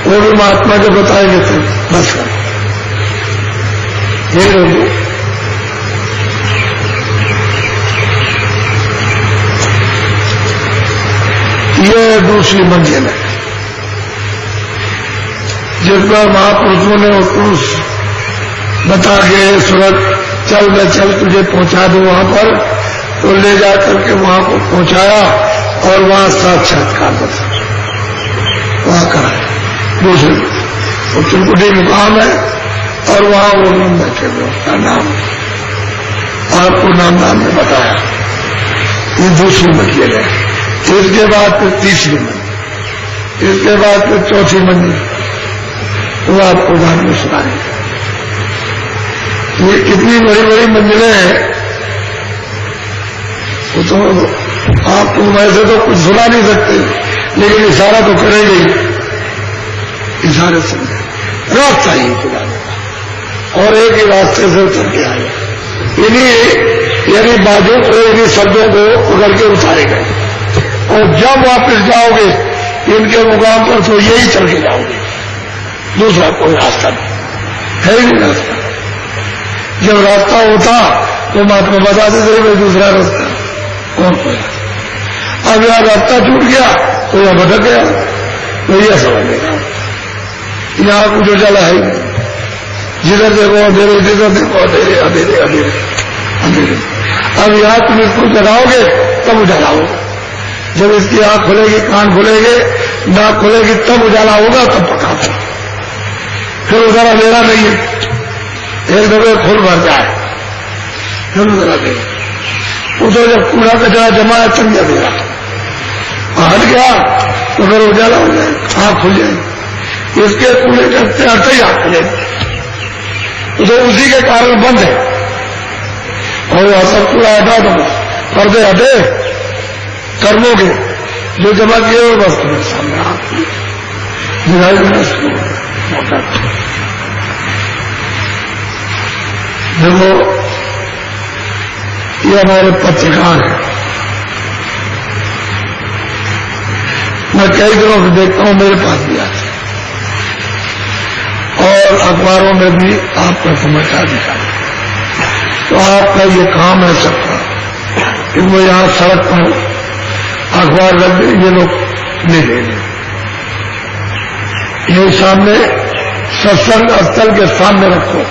S1: वो भी महात्मा जो बताएंगे तो बस कर ये लोग। ये दूसरी मंजिल है जिस पर महापुरुषों ने उसको बता के सूरत चल मैं चल तुझे पहुंचा दूं वहां पर, तो ले जाकर के वहां को पहुंचाया और वहां साक्षात्कार बता वहां कराया। दूसरे वो चिरकुटी मुकाम है और वहां वो लोग बैठे हुए, उसका नाम आपको नाम ने बताया। ये दूसरी मंजिल है। इसके बाद फिर तीसरी मंजिल, इसके बाद फिर चौथी मंजिल, वो आपको बाद में सुनाएंगे। ये कितनी बड़ी बड़ी मंजिलें हैं, वो तो आप तुम वैसे तो कुछ सुना नहीं सकते, लेकिन इशारा तो करेंगे ही, इशारे से रास्ता ही चुनाने का, और एक ही रास्ते से उतर के आए। इन्हीं यानी बाजू को, इन्हीं शब्दों को पकड़ के उतारे गए। और जब वापस जाओगे इनके मुकाम पर तो यही चल के जाओगे, दूसरा कोई रास्ता नहीं है ही नहीं रास्ता। जब रास्ता होता तो महात्मा बता देते भाई दूसरा रास्ता कौन कोई। अब यहां रास्ता छूट गया तो यह भटक गया, तो यह समझ लेगा यहां कुछ उजाला है ही नहीं। जिधर देखो अंधेरे, जिधर देखो अंधेरे अंधेरे अंधेरे अंधेरे। अब यहां तुम इसको जगाओगे तब उजाला होगा। जब इसकी आंख खुलेगी, कान खुलेंगे, नाक खुलेगी, तब उजाला होगा, तब प्रकाश होगा। फिर उधर अंधेरा नहीं है, एक दफे खुल भर जाए फिर उधर अंधेरा। उधर जब कूड़ा कचरा जमा है तब अंधेरा, हट गया तो फिर उजाला हो जाए, आंख खुल जाएगी। इसके कूड़े करते हटते ही आंख खुलेगी, तो उसी के कारण बंद है। और वह सब कूड़ा हटा दो, पर्दे हटे, कर्मों के जो जमा किए वो बस तुम्हें सामने आती दिखाई देना शुरू होता। देखो ये हमारे पत्रकार हैं, मैं कई दिनों से देखता हूं, मेरे पास भी आते और अखबारों में भी आपका समाचार दिखाते। तो आपका ये काम है सबका कि वो यहां सड़क पर अखबार रख दे, ये लोग नहीं देंगे। ये सामने सत्संग स्थल के सामने रखो,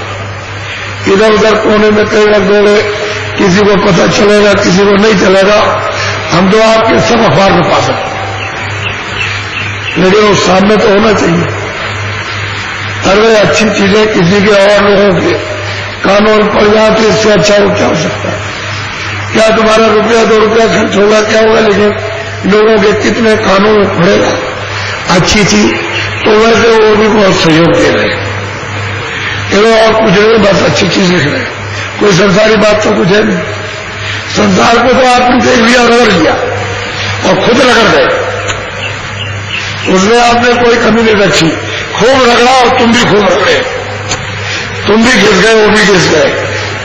S1: इधर उधर कोने में कहीं रख दोगे, किसी को पता चलेगा किसी को नहीं चलेगा। हम तो आपके सब अखबार में पा सकते, लेकिन वो सामने तो होना चाहिए। अरे अच्छी चीजें किसी के और लोगों के कानून पड़ जाती, इससे अच्छा वो क्या हो सकता है। क्या तुम्हारा रुपया 2 रुपया खर्च होगा, क्या होगा, लेकिन लोगों के कितने कानून पड़ेगा। अच्छी थी तो वैसे वो भी बहुत सहयोग दे रहे हैं, और कुछ नहीं, बस अच्छी चीज लिख रहे हैं। कोई संसारी बात तो कुछ है नहीं। संसार को तो आपने देख लिया, रगड़ लिया और खुद रगड़ गए, उसमें आपने कोई कमी नहीं रखी। खूब रगड़ा और तुम भी खूब रगड़े, तुम भी घिस गए, वो भी घिस गए,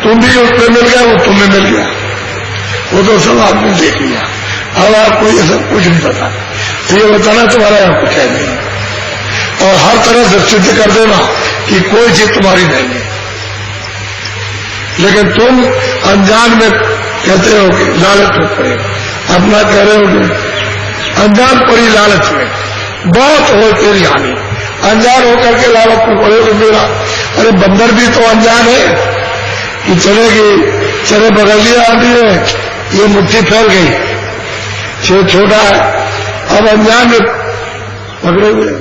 S1: तुम भी उसमें मिल गए, वो तुम्हें मिल गया, वो तो सब आपने देख लिया। अब आपको ये सब कुछ नहीं पता, तो ये बताना तुम्हारा यहाँ कुछ है नहीं, और हर तरह से सिद्ध कर देना कि कोई चीज तुम्हारी नहीं है। लेकिन तुम अनजान में कहते हो कि लालच में पड़े, अपना कह रहे हो कि अनजान पड़ी लालच में, बहुत हो तेरी हानि। अनजान होकर के लालच में पड़े तो मेरा, अरे बंदर भी तो अनजान है कि चले बगलिया आती है, ये मुट्ठी फैल गई, छोटा है, अब अनजान में पकड़े हुए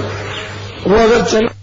S1: वो अगर चले